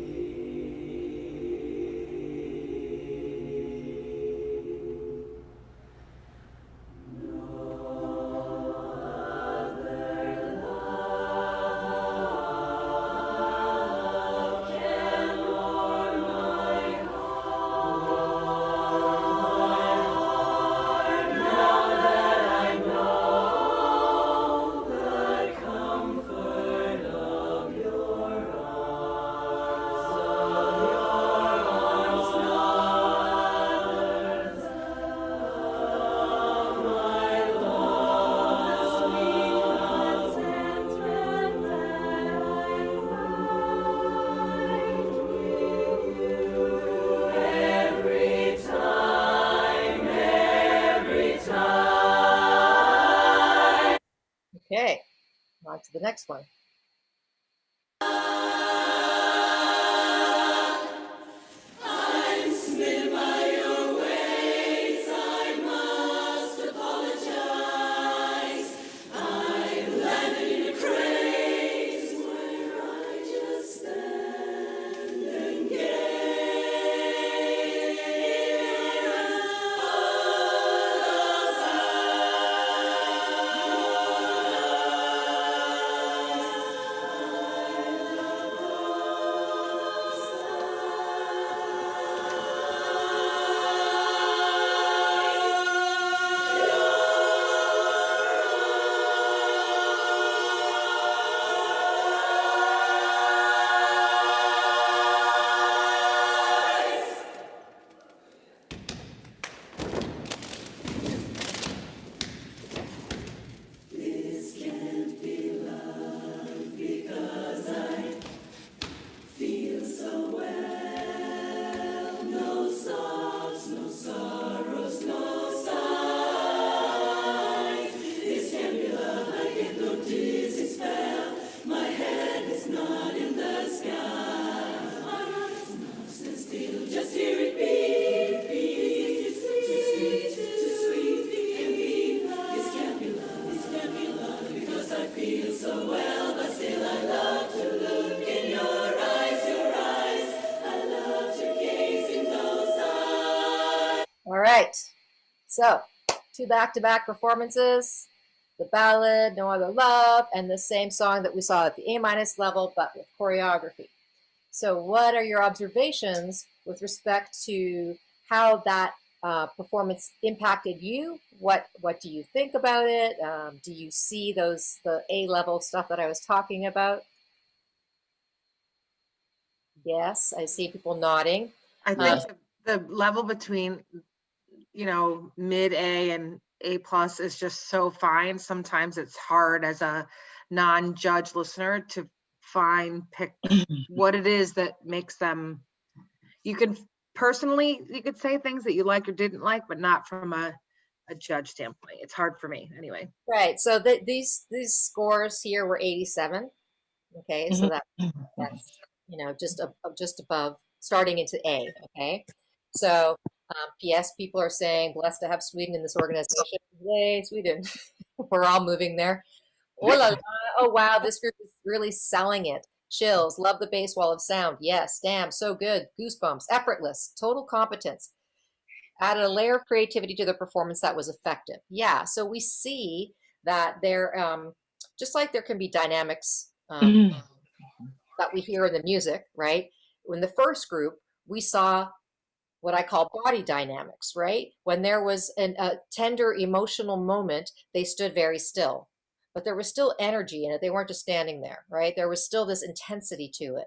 No other love can warm my heart now that I know the comfort of your arms, no others, my lost sweet contentment that I find with you every time, every time. Okay, on to the next one. I'm smitten by your ways, I must apologize. I've landed in a craze where I just stand and gaze. right. So 2 back-to-back performances, the ballad, No Other Love, and the same song that we saw at the A- level, but with choreography. So what are your observations with respect to how that performance impacted you? What do you think about it? Do you see the A-level stuff that I was talking about? Yes, I see people nodding. I think the level between, mid A and A plus is just so fine. Sometimes it's hard as a non-judge listener to pick what it is that makes them, you could say things that you like or didn't like, but not from a judge standpoint. It's hard for me anyway. Right. So these scores here were 87. Okay, so that's just above, starting into A. Okay, so P.S. people are saying blessed to have Sweden in this organization. Yay, Sweden! We're all moving there. Oh la la! Oh wow, this group is really selling it. Chills. Love the bass wall of sound. Yes, damn, so good. Goosebumps. Effortless. Total competence. Added a layer of creativity to the performance that was effective. Yeah, so we see that there, just like there can be dynamics that we hear in the music, right? In the first group, we saw what I call body dynamics, right? When there was a tender emotional moment, they stood very still, but there was still energy in it. They weren't just standing there, right? There was still this intensity to it,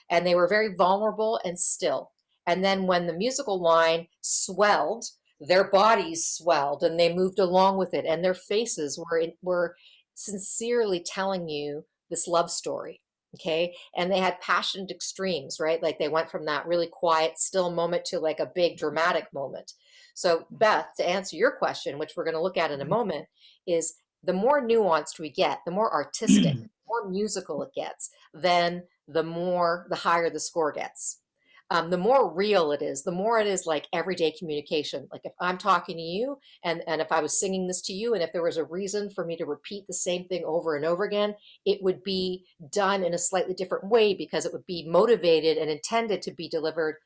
and they were very vulnerable and still. And then when the musical line swelled, their bodies swelled and they moved along with it, and their faces were sincerely telling you this love story. Okay. And they had passionate extremes, right? Like they went from that really quiet, still moment to like a big dramatic moment. So, Beth, to answer your question, which we're going to look at in a moment, is the more nuanced we get, the more artistic, the more musical it gets, then the higher the score gets. The more real it is, the more it is like everyday communication. Like if I'm talking to you and if I was singing this to you, and if there was a reason for me to repeat the same thing over and over again, it would be done in a slightly different way because it would be motivated and intended to be delivered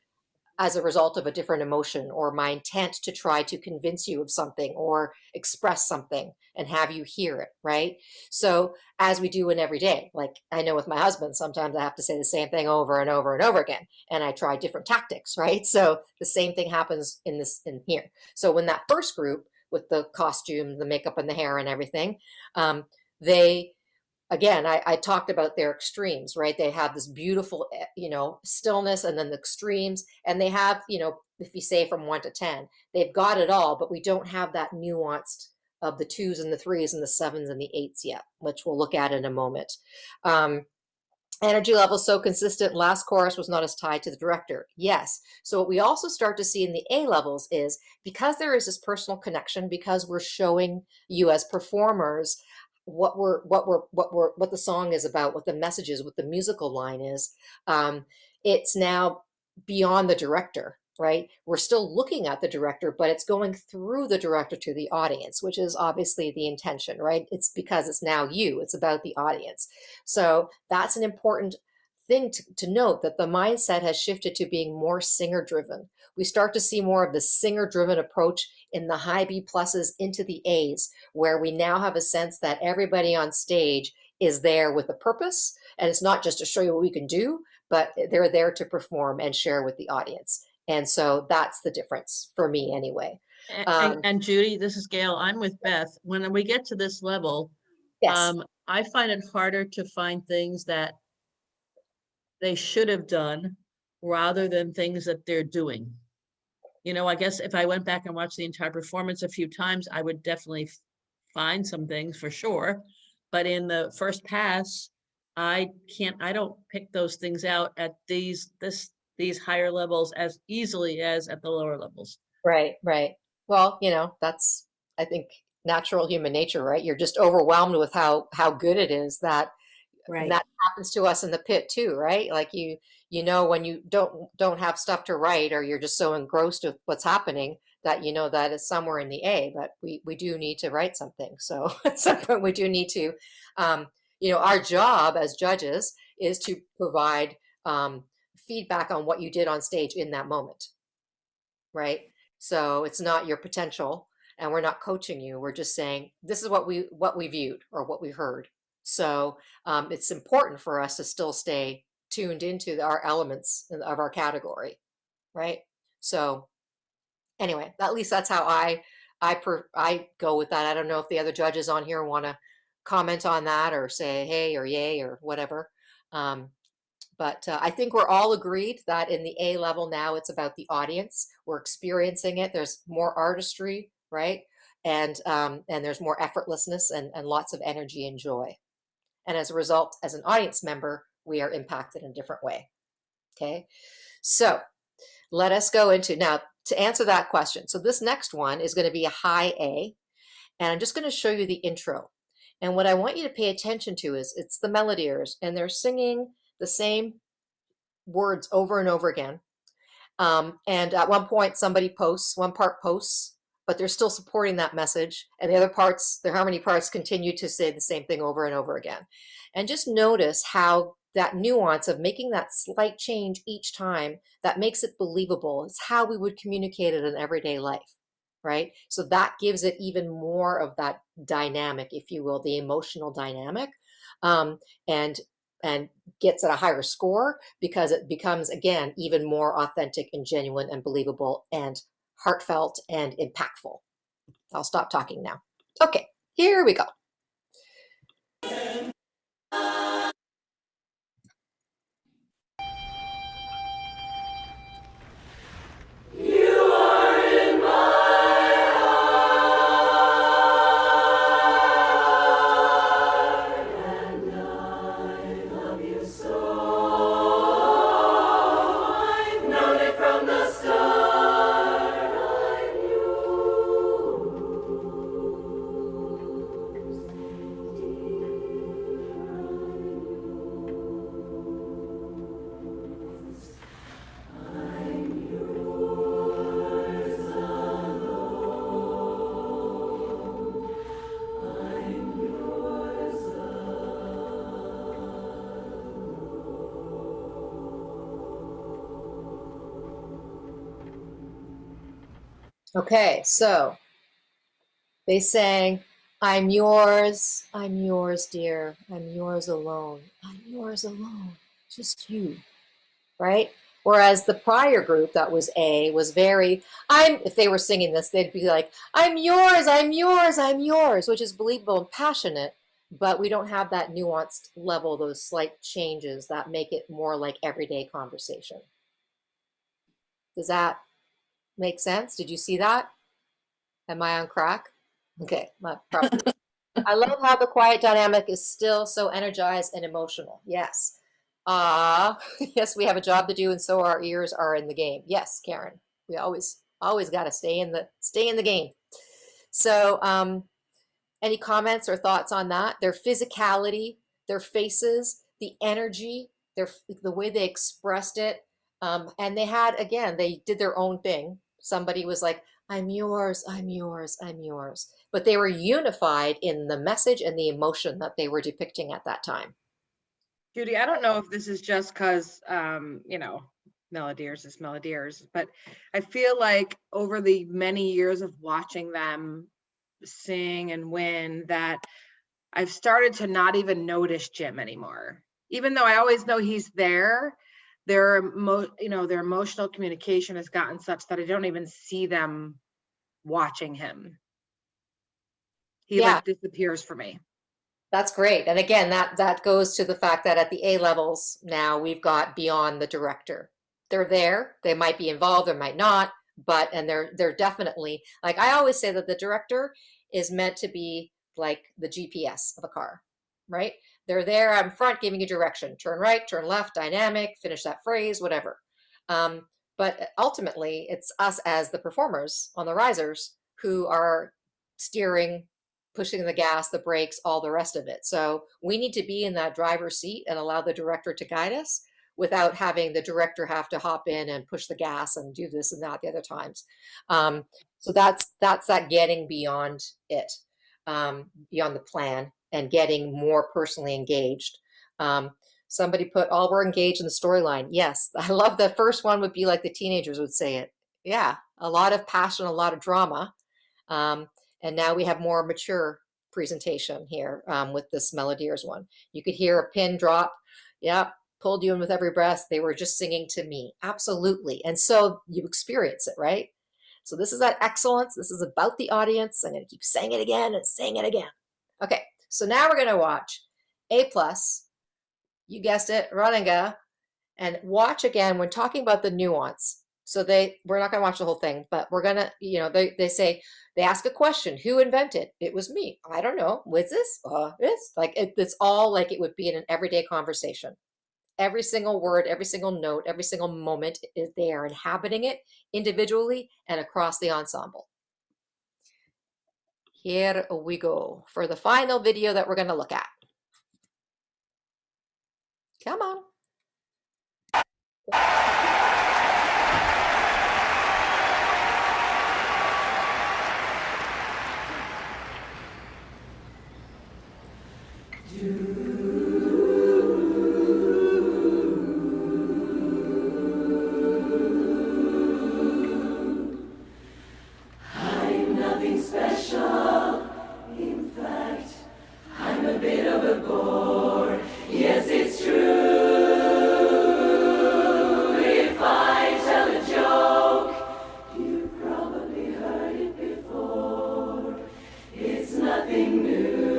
as a result of a different emotion, or my intent to try to convince you of something or express something and have you hear it, right? So as we do in every day, like I know with my husband, sometimes I have to say the same thing over and over and over again, and I try different tactics, right? So the same thing happens in here. So when that first group with the costume, the makeup and the hair and everything, again, I talked about their extremes, right? They have this beautiful, stillness, and then the extremes, and they have, if you say from 1 to 10, they've got it all, but we don't have that nuanced of the 2s and the 3s and the 7s and the 8s yet, which we'll look at in a moment. Energy level so consistent. Last chorus was not as tied to the director. Yes. So what we also start to see in the A levels is, because there is this personal connection, because we're showing you as performers what the song is about, what the message is, what the musical line is, it's now beyond the director, right? We're still looking at the director, but it's going through the director to the audience, which is obviously the intention, right? It's because it's now you, it's about the audience. So that's an important thing to note, that the mindset has shifted to being more singer driven. We start to see more of the singer driven approach in the high B pluses into the A's, where we now have a sense that everybody on stage is there with a purpose, and it's not just to show you what we can do, but they're there to perform and share with the audience. And so that's the difference for me anyway. And Judy, this is Gail. I'm with Beth. When we get to this level, Yes. I find it harder to find things that they should have done rather than things that they're doing. I guess if I went back and watched the entire performance a few times, I would definitely find some things for sure. But in the first pass, I don't pick those things out at these higher levels as easily as at the lower levels. Right. Well, that's, I think, natural human nature, right? You're just overwhelmed with how good it is that, and that happens to us in the pit too, right? Like when you don't have stuff to write, or you're just so engrossed with what's happening that that is somewhere in the A, but we do need to write something. So at some point we do need to, our job as judges is to provide feedback on what you did on stage in that moment, right? So it's not your potential, and we're not coaching you. We're just saying, this is what we viewed or what we heard. So it's important for us to still stay tuned into our elements of our category, right? So anyway, at least that's how I go with that. I don't know if the other judges on here want to comment on that or say hey or yay or whatever. But I think we're all agreed that in the A level now, it's about the audience. We're experiencing it. There's more artistry, right? And there's more effortlessness and lots of energy and joy. And as a result, as an audience member, we are impacted in a different way. Okay, so let us go into now to answer that question. So this next one is going to be a high A, and I'm just going to show you the intro. And what I want you to pay attention to is it's the melodiers, and they're singing the same words over and over again. And at one point, somebody posts, one part posts, but they're still supporting that message. And the other parts, the harmony parts, continue to say the same thing over and over again. And just notice how that nuance of making that slight change each time, that makes it believable. It's how we would communicate it in everyday life, right? So that gives it even more of that dynamic, if you will, the emotional dynamic, and gets at a higher score because it becomes, again, even more authentic and genuine and believable and heartfelt and impactful. I'll stop talking now. Okay, here we go. Okay, so they sang, I'm yours, dear, I'm yours alone, just you, right? Whereas the prior group that was A was very, if they were singing this, they'd be like, I'm yours, which is believable and passionate, but we don't have that nuanced level, those slight changes that make it more like everyday conversation. Does that make sense? Did you see that? Am I on crack? Okay, probably. I love how the quiet dynamic is still so energized and emotional. Yes. Yes, we have a job to do, and so our ears are in the game. Yes, Karen. We always got to stay in the game. So, any comments or thoughts on that? Their physicality, their faces, the energy, the way they expressed it, and they did their own thing. Somebody was like, I'm yours, but they were unified in the message and the emotion that they were depicting at that time. Judy, I don't know if this is just because, Melodiers is Melodiers, but I feel like over the many years of watching them sing and win that I've started to not even notice Jim anymore. Even though I always know he's there, their emotional communication has gotten such that I don't even see them watching him. He like disappears for me. That's great. And again, that goes to the fact that at the A levels now we've got beyond the director. They're there. They might be involved or might not, and they're definitely, like I always say that the director is meant to be like the GPS of a car, right? They're there up front giving you direction. Turn right, turn left, dynamic, finish that phrase, whatever. But ultimately, it's us as the performers on the risers who are steering, pushing the gas, the brakes, all the rest of it. So we need to be in that driver's seat and allow the director to guide us without having the director have to hop in and push the gas and do this and that the other times. So that's that getting beyond it, beyond the plan and getting more personally engaged. Somebody put, all were engaged in the storyline. Yes, I love the first one would be like the teenagers would say it. Yeah, a lot of passion, a lot of drama. And now we have more mature presentation here with this Melodiers one. You could hear a pin drop. Yep, pulled you in with every breath. They were just singing to me. Absolutely. And so you experience it, right? So this is that excellence. This is about the audience. I'm going to keep saying it again and saying it again. Okay, so now we're going to watch A+, you guessed it, Rananga, and watch again when talking about the nuance. So we're not going to watch the whole thing, but we're going to, they say, they ask a question, who invented? It was me. I don't know. Was this? It's like, it's all like it would be in an everyday conversation. Every single word, every single note, every single moment is there, inhabiting it individually and across the ensemble. Here we go for the final video that we're going to look at. Come on. I'm nothing special. In fact, I'm a bit of a bore. Yes, it's true. If I tell a joke, you've probably heard it before. It's nothing new.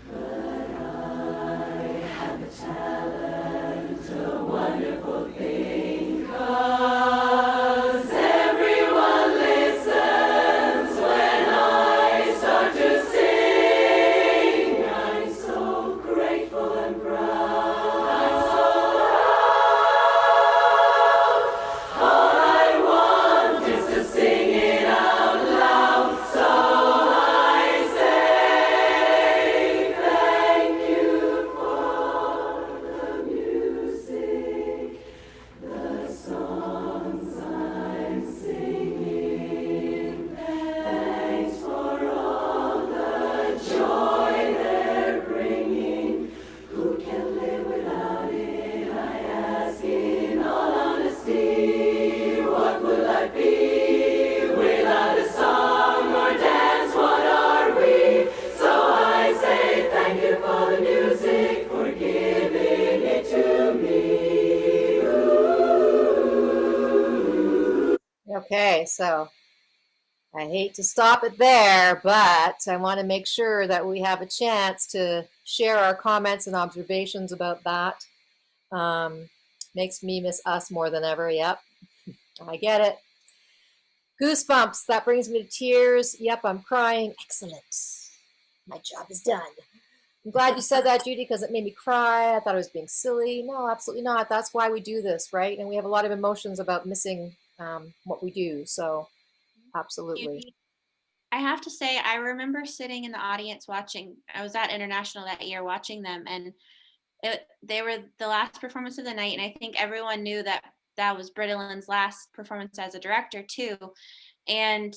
But I have a talent, a wonderful thing, 'cause everyone listens when I start to sing. I'm so grateful and proud. I'm so proud. All I want is to sing it out loud. So I say thank you for the music, the songs I'm singing. Thanks for all the joy they're bringing. Who can live without it? I ask in all honesty. What would life be without a song or dance? What are we? So I say thank you for the music, for giving it to me. Okay, so I hate to stop it there, but I want to make sure that we have a chance to share our comments and observations about that. Makes me miss us more than ever. Yep, I get it. Goosebumps, that brings me to tears. Yep, I'm crying. Excellent. My job is done. I'm glad you said that, Judy, because it made me cry. I thought I was being silly. No, absolutely not. That's why we do this, right? And we have a lot of emotions about missing what we do. So absolutely. Judy, I have to say, I remember sitting in the audience watching. I was at International that year watching them, and they were the last performance of the night. And I think everyone knew that that was Britt Lynn's last performance as a director too. And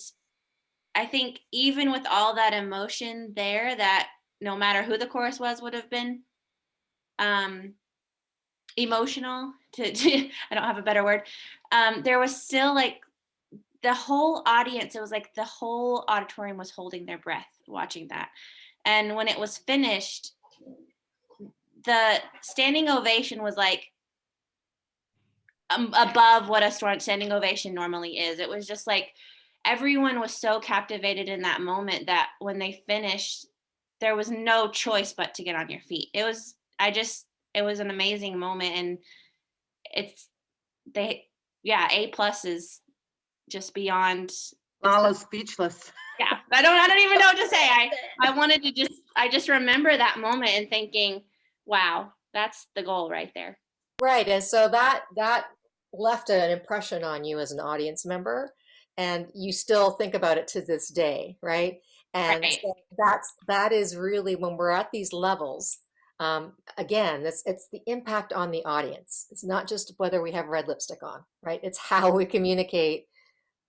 I think even with all that emotion there, that no matter who the chorus was, would have been emotional to I don't have a better word. There was still like the whole audience, it was like the whole auditorium was holding their breath watching that. And when it was finished, the standing ovation was like above what a standing ovation normally is. It was just like everyone was so captivated in that moment that when they finished, there was no choice but to get on your feet. It was an amazing moment. And A+ is just beyond. Lala's speechless. Yeah, I don't even know what to say. I just remember that moment and thinking, wow, that's the goal right there. Right, and so that left an impression on you as an audience member, and you still think about it to this day, right? And Right. so that is really when we're at these levels. Again, it's the impact on the audience. It's not just whether we have red lipstick on, right? It's how we communicate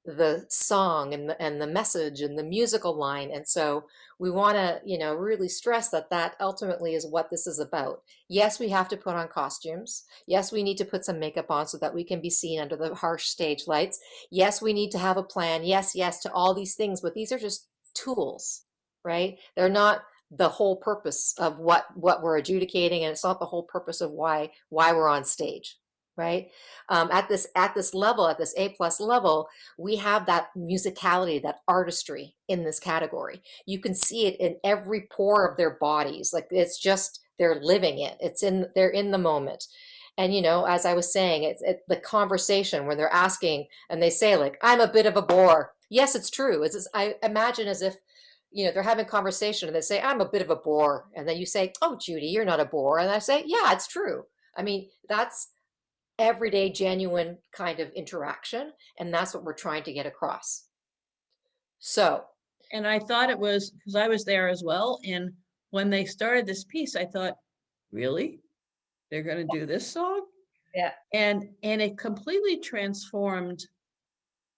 the song and the message and the musical line. And so we want to, really stress that that ultimately is what this is about. Yes, we have to put on costumes. Yes, we need to put some makeup on so that we can be seen under the harsh stage lights. Yes, we need to have a plan. Yes, yes to all these things, but these are just tools, right? They're not the whole purpose of what we're adjudicating, and it's not the whole purpose of why we're on stage, right? At this level, at this A+ level, we have that musicality, that artistry in this category. You can see it in every pore of their bodies. Like, it's just, they're living it. They're in the moment. And, as I was saying, it's the conversation when they're asking and they say, like, I'm a bit of a bore. Yes, it's true. I imagine as if, they're having conversation and they say, I'm a bit of a bore. And then you say, oh, Judy, you're not a bore. And I say, yeah, it's true. I mean, that's everyday, genuine kind of interaction. And that's what we're trying to get across. So. And I thought it was, because I was there as well. And when they started this piece, I thought, really? They're going to do this song? Yeah. And it completely transformed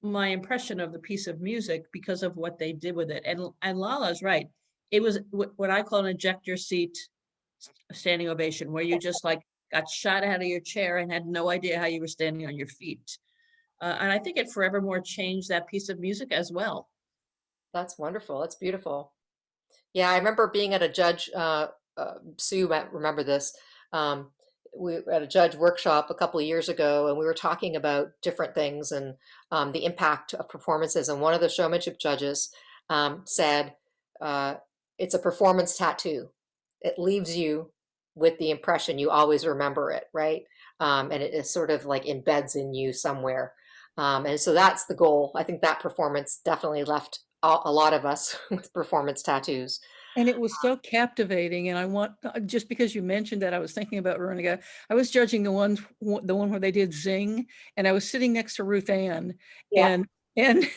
my impression of the piece of music because of what they did with it. And Lala's right. It was what I call an ejector seat standing ovation, where you just like got shot out of your chair and had no idea how you were standing on your feet. And I think it forevermore changed that piece of music as well. That's wonderful. That's beautiful. Yeah, I remember being at a judge, Sue might remember this. We were at a judge workshop a couple of years ago, and we were talking about different things and the impact of performances. And one of the showmanship judges said, it's a performance tattoo. It leaves you with the impression, you always remember it, right? And it is sort of like embeds in you somewhere. And so that's the goal. I think that performance definitely left a lot of us with performance tattoos. And it was so captivating. And I want, just because you mentioned that, I was thinking about Veronica. I was judging the one where they did Zing, and I was sitting next to Ruth Ann, Yeah. and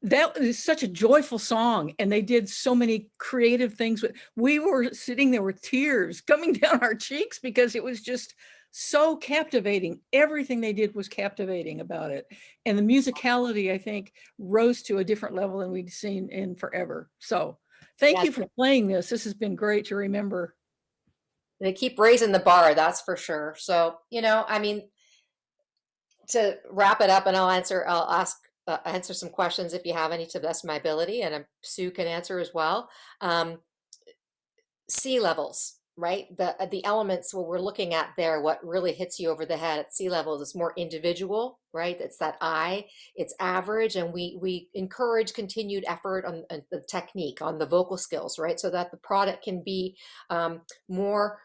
that is such a joyful song. And they did so many creative things. We were sitting there with tears coming down our cheeks because it was just so captivating. Everything they did was captivating about it. And the musicality, I think, rose to a different level than we'd seen in forever. So thank you for playing this. This has been great to remember. They keep raising the bar, that's for sure. So, I mean, to wrap it up, and I'll answer some questions if you have any, to the best of my ability, and Sue can answer as well. Sea levels, right? The elements, what we're looking at there, what really hits you over the head at sea levels is more individual, right? It's that I, it's average, and we encourage continued effort on the technique, on the vocal skills, right? So that the product can be more,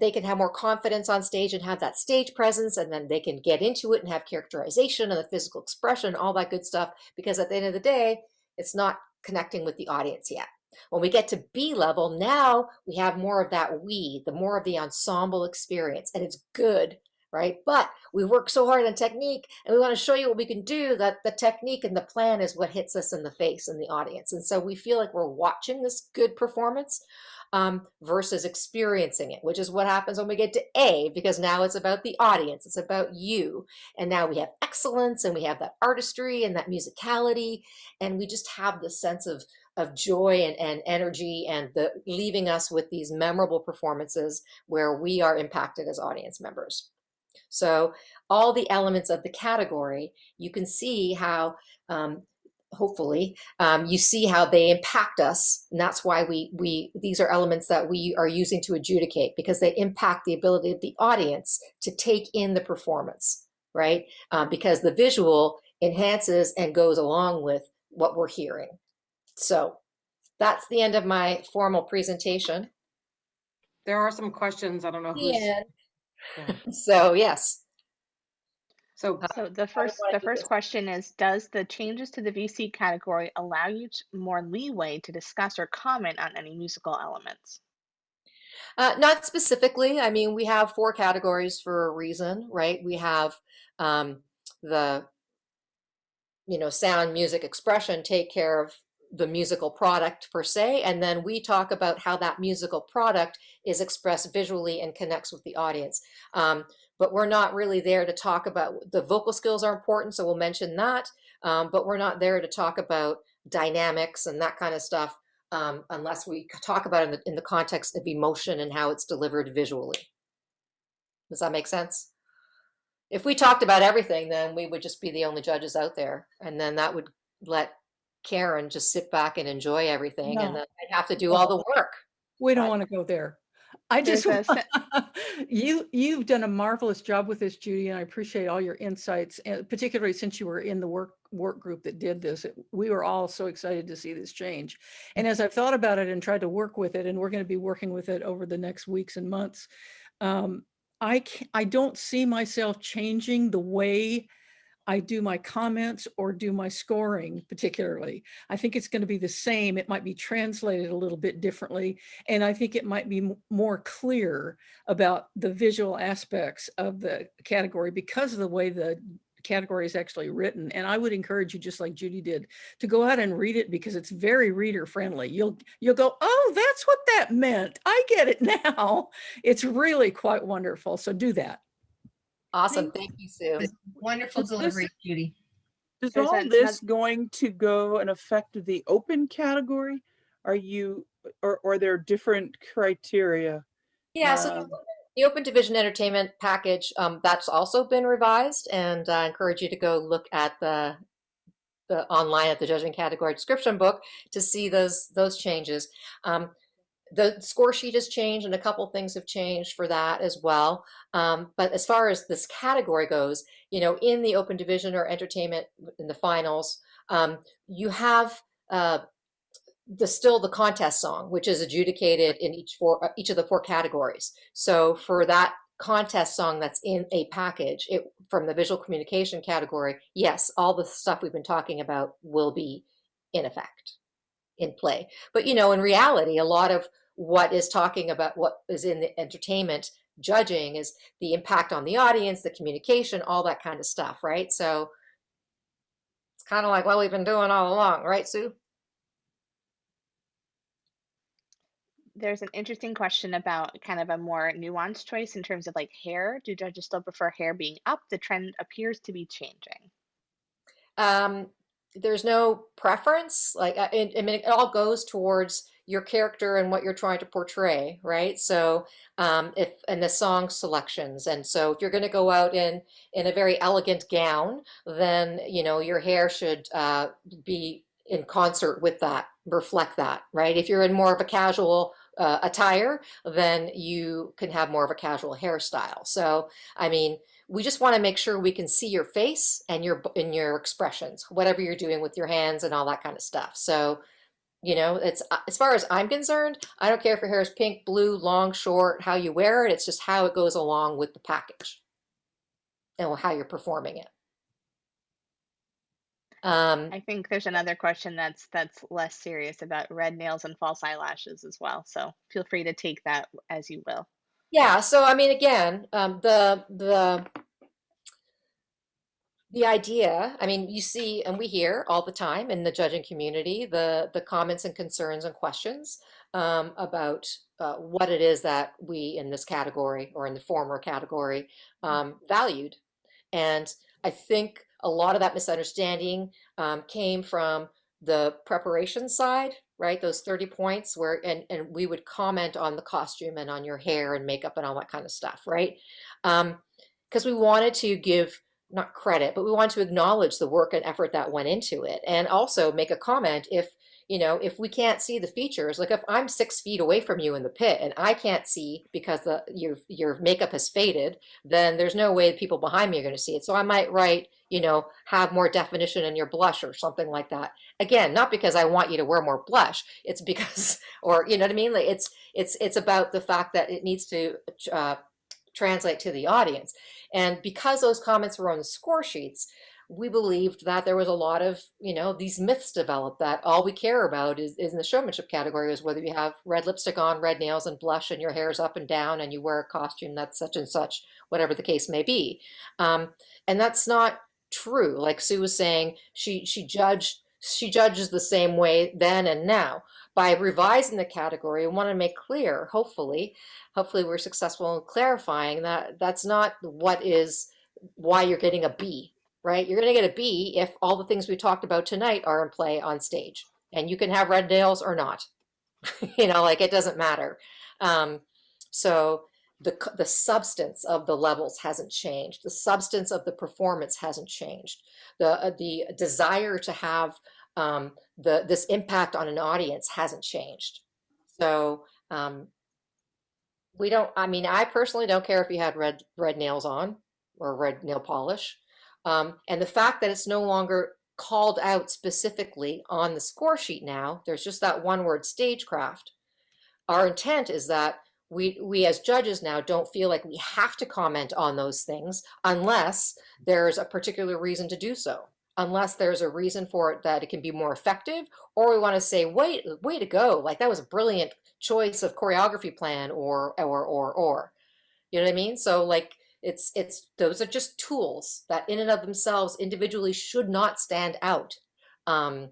they can have more confidence on stage and have that stage presence, and then they can get into it and have characterization and the physical expression, all that good stuff, because at the end of the day, it's not connecting with the audience yet. When we get to B level, now we have more of that the more of the ensemble experience, and it's good, right? But we work so hard on technique, and we want to show you what we can do, that the technique and the plan is what hits us in the face in the audience. And so we feel like we're watching this good performance versus experiencing it, which is what happens when we get to A, because now it's about the audience, it's about you. And now we have excellence, and we have that artistry and that musicality, and we just have this sense of joy and energy, and leaving us with these memorable performances where we are impacted as audience members. So all the elements of the category, you can see how, hopefully, you see how they impact us. And that's why these are elements that we are using to adjudicate, because they impact the ability of the audience to take in the performance, right? Because the visual enhances and goes along with what we're hearing. So that's the end of my formal presentation. There are some questions. I don't know who's. Yeah. So yes. So the first question is, does the changes to the VC category allow you more leeway to discuss or comment on any musical elements? Not specifically. I mean, we have 4 categories for a reason, right? We have the sound, music, expression take care of the musical product per se, and then we talk about how that musical product is expressed visually and connects with the audience. but we're not really there to talk about the vocal skills are important, so we'll mention that. But we're not there to talk about dynamics and that kind of stuff unless we talk about it in the context of emotion and how it's delivered visually. Does that make sense? If we talked about everything, then we would just be the only judges out there, and then that would let Karen just sit back and enjoy everything, and No. then I'd have to do all the work. We don't Right. want to go there. I just There's a you've done a marvelous job with this, Judy, and I appreciate all your insights, and particularly since you were in the work group that did this. We were all so excited to see this change. And as I've thought about it and tried to work with it, and we're going to be working with it over the next weeks and months, I don't see myself changing the way I do my comments or do my scoring particularly. I think it's going to be the same. It might be translated a little bit differently. And I think it might be more clear about the visual aspects of the category because of the way the category is actually written. And I would encourage you, just like Judy did, to go out and read it because it's very reader friendly. You'll go, oh, that's what that meant. I get it now. It's really quite wonderful. So do that. Awesome. Thank you, Sue. Wonderful delivery, Judy. Is There's all a- this going to go and affect the open category? Are you, or are there different criteria? Yeah, so the Open Division Entertainment package, that's also been revised, and I encourage you to go look at the online at the judging category description book to see those changes. The score sheet has changed and a couple things have changed for that as well. But as far as this category goes, in the open division or entertainment in the finals, you have still the contest song, which is adjudicated in each of the 4 categories. So for that contest song that's in a package from the visual communication category, yes, all the stuff we've been talking about will be in effect, in play. But in reality, a lot of what is talking about what is in the entertainment judging is the impact on the audience, the communication, all that kind of stuff, right? So it's kind of like what we've been doing all along, right, Sue? There's an interesting question about kind of a more nuanced choice in terms of like hair. Do judges still prefer hair being up? The trend appears to be changing. There's no preference. Like, I mean, it all goes towards your character and what you're trying to portray, right? So, and the song selections, and so if you're going to go out in a very elegant gown, then your hair should be in concert with that, reflect that, right? If you're in more of a casual attire, then you can have more of a casual hairstyle. So, I mean, we just want to make sure we can see your face and your expressions, whatever you're doing with your hands and all that kind of stuff. So, it's as far as I'm concerned, I don't care if your hair is pink, blue, long, short, how you wear it. It's just how it goes along with the package and how you're performing it. I think there's another question that's less serious about red nails and false eyelashes as well. So feel free to take that as you will. Yeah. So, I mean, again, the idea, I mean, you see and we hear all the time in the judging community, the comments and concerns and questions about what it is that we in this category or in the former category valued. And I think a lot of that misunderstanding came from the preparation side, right? Those 30 points where, and we would comment on the costume and on your hair and makeup and all that kind of stuff, right? Because we wanted to give, not credit, but we want to acknowledge the work and effort that went into it, and also make a comment if we can't see the features, like if I'm 6 feet away from you in the pit and I can't see because your makeup has faded, then there's no way the people behind me are going to see it. So I might write, have more definition in your blush or something like that. Again, not because I want you to wear more blush, it's because, or you know what I mean? Like it's about the fact that it needs to translate to the audience. And because those comments were on the score sheets, we believed that there was a lot of, these myths developed that all we care about is in the showmanship category is whether you have red lipstick on, red nails and blush and your hair's up and down and you wear a costume that's such and such, whatever the case may be. And that's not true. Like Sue was saying, she judged she judges the same way then and now. By revising the category, I want to make clear, hopefully we're successful in clarifying that that's not why you're getting a B, right? You're going to get a B if all the things we talked about tonight are in play on stage, and you can have red nails or not. Like it doesn't matter. So the substance of the levels hasn't changed. The substance of the performance hasn't changed. The desire to have this impact on an audience hasn't changed. So I personally don't care if you had red nails on or red nail polish. And the fact that it's no longer called out specifically on the score sheet now, there's just that one word, stagecraft. Our intent is that we as judges now don't feel like we have to comment on those things unless there's a particular reason to do so, unless there's a reason for it that it can be more effective, or we want to say, way to go, like that was a brilliant choice of choreography plan, or you know what I mean? So like it's those are just tools that in and of themselves individually should not stand out, unless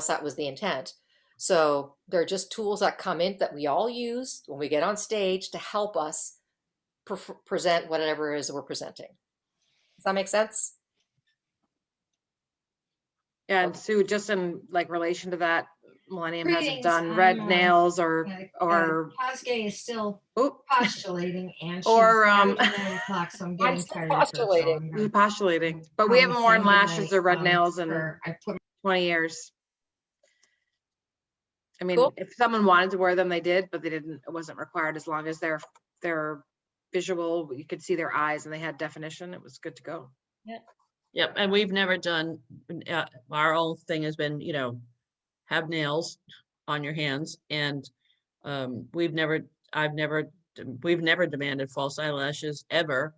that was the intent. So they're just tools that come in that we all use when we get on stage to help us present whatever it is we're presenting. Does that make sense? Yeah, and Sue, just in like relation to that, Millennium hasn't Greetings, done red I'm, nails or Pozsgay is still oop, postulating, and she's or after 9 o'clock, so I'm I'm getting still tired of her. So postulating. I'm gonna postulating, but we probably haven't worn say lashes or red goodnight, nails in I put 20 years. I mean, Cool. if someone wanted to wear them, they did, but they didn't. It wasn't required. As long as they're visual, you could see their eyes and they had definition. It was good to go. Yep, and we've never done, our own thing has been, have nails on your hands, and we've never demanded false eyelashes ever,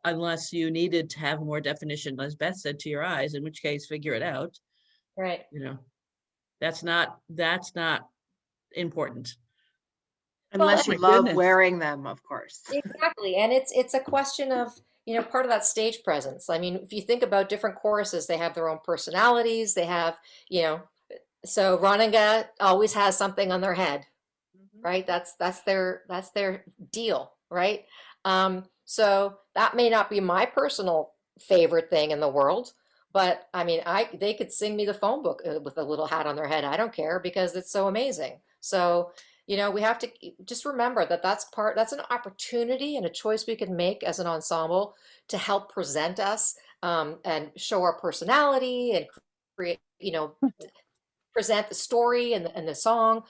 unless you needed to have more definition, as Beth said, to your eyes, in which case figure it out. Right. That's not important. Unless my you love goodness. wearing them, of course. Exactly. And it's a question of, part of that stage presence. I mean, if you think about different choruses, they have their own personalities. They have, so Ronanga always has something on their head, right? That's their deal, right? So that may not be my personal favorite thing in the world, but I mean, they could sing me the phone book with a little hat on their head. I don't care, because it's so amazing. So we have to just remember that that's an opportunity and a choice we can make as an ensemble to help present us, and show our personality and create, present the story and the song.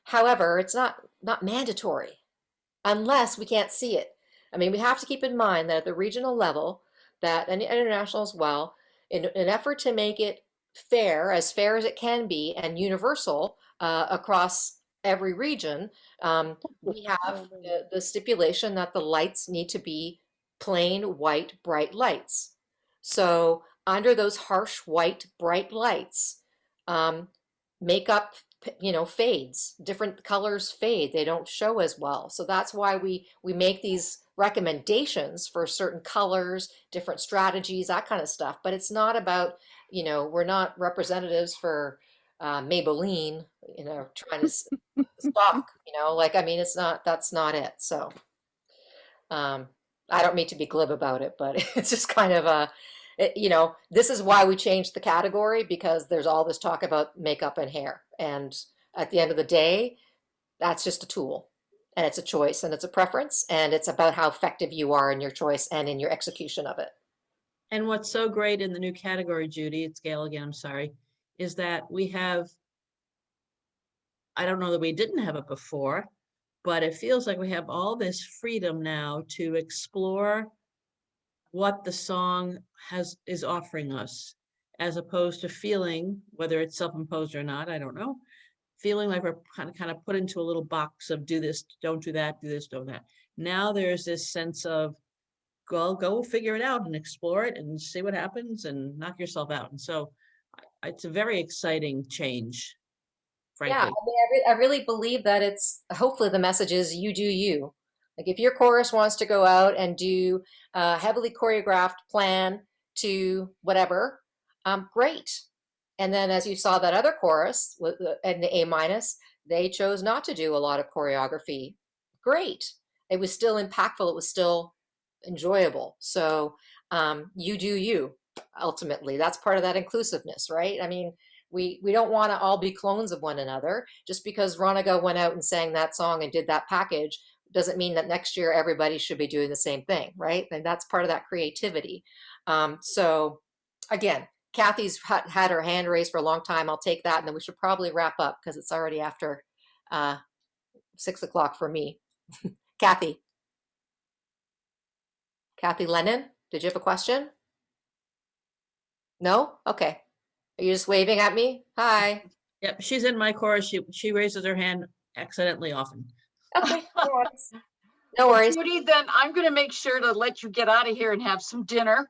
However, it's not mandatory unless we can't see it. I mean, we have to keep in mind that at the regional level, and international as well, in an effort to make it as fair as it can be, and universal across every region, we have the stipulation that the lights need to be plain white bright lights. So under those harsh white bright lights, makeup fades, different colors fade, they don't show as well. So that's why we make these recommendations for certain colors, different strategies, that kind of stuff. But it's not about, we're not representatives for Maybelline, trying to stock, that's not it. So I don't mean to be glib about it, but it's just kind of this is why we changed the category, because there's all this talk about makeup and hair. And at the end of the day, that's just a tool, and it's a choice, and it's a preference, and it's about how effective you are in your choice and in your execution of it. And what's so great in the new category, Judy, it's Gail again, I'm sorry, is that we have, I don't know that we didn't have it before, but it feels like we have all this freedom now to explore what the song is offering us, as opposed to feeling, whether it's self-imposed or not, I don't know, feeling like we're kind of put into a little box of do this, don't do that, do this, don't that. Now there's this sense of go figure it out and explore it and see what happens and knock yourself out. And so it's a very exciting change, frankly. Yeah, I mean, I really believe that hopefully the message is you do you. Like if your chorus wants to go out and do a heavily choreographed plan to whatever, great. And then as you saw that other chorus and the A-, they chose not to do a lot of choreography. Great. It was still impactful. It was still enjoyable. So you do you, ultimately. That's part of that inclusiveness, right? I mean, we don't want to all be clones of one another. Just because Ronica went out and sang that song and did that package doesn't mean that next year everybody should be doing the same thing, right? And that's part of that creativity. So again, Kathy's had her hand raised for a long time. I'll take that, and then we should probably wrap up because it's already after 6 o'clock for me. Kathy Lennon, did you have a question? No? Okay. Are you just waving at me? Hi. Yep, she's in my chorus. She raises her hand accidentally often. Okay. No worries. Judy, then I'm going to make sure to let you get out of here and have some dinner.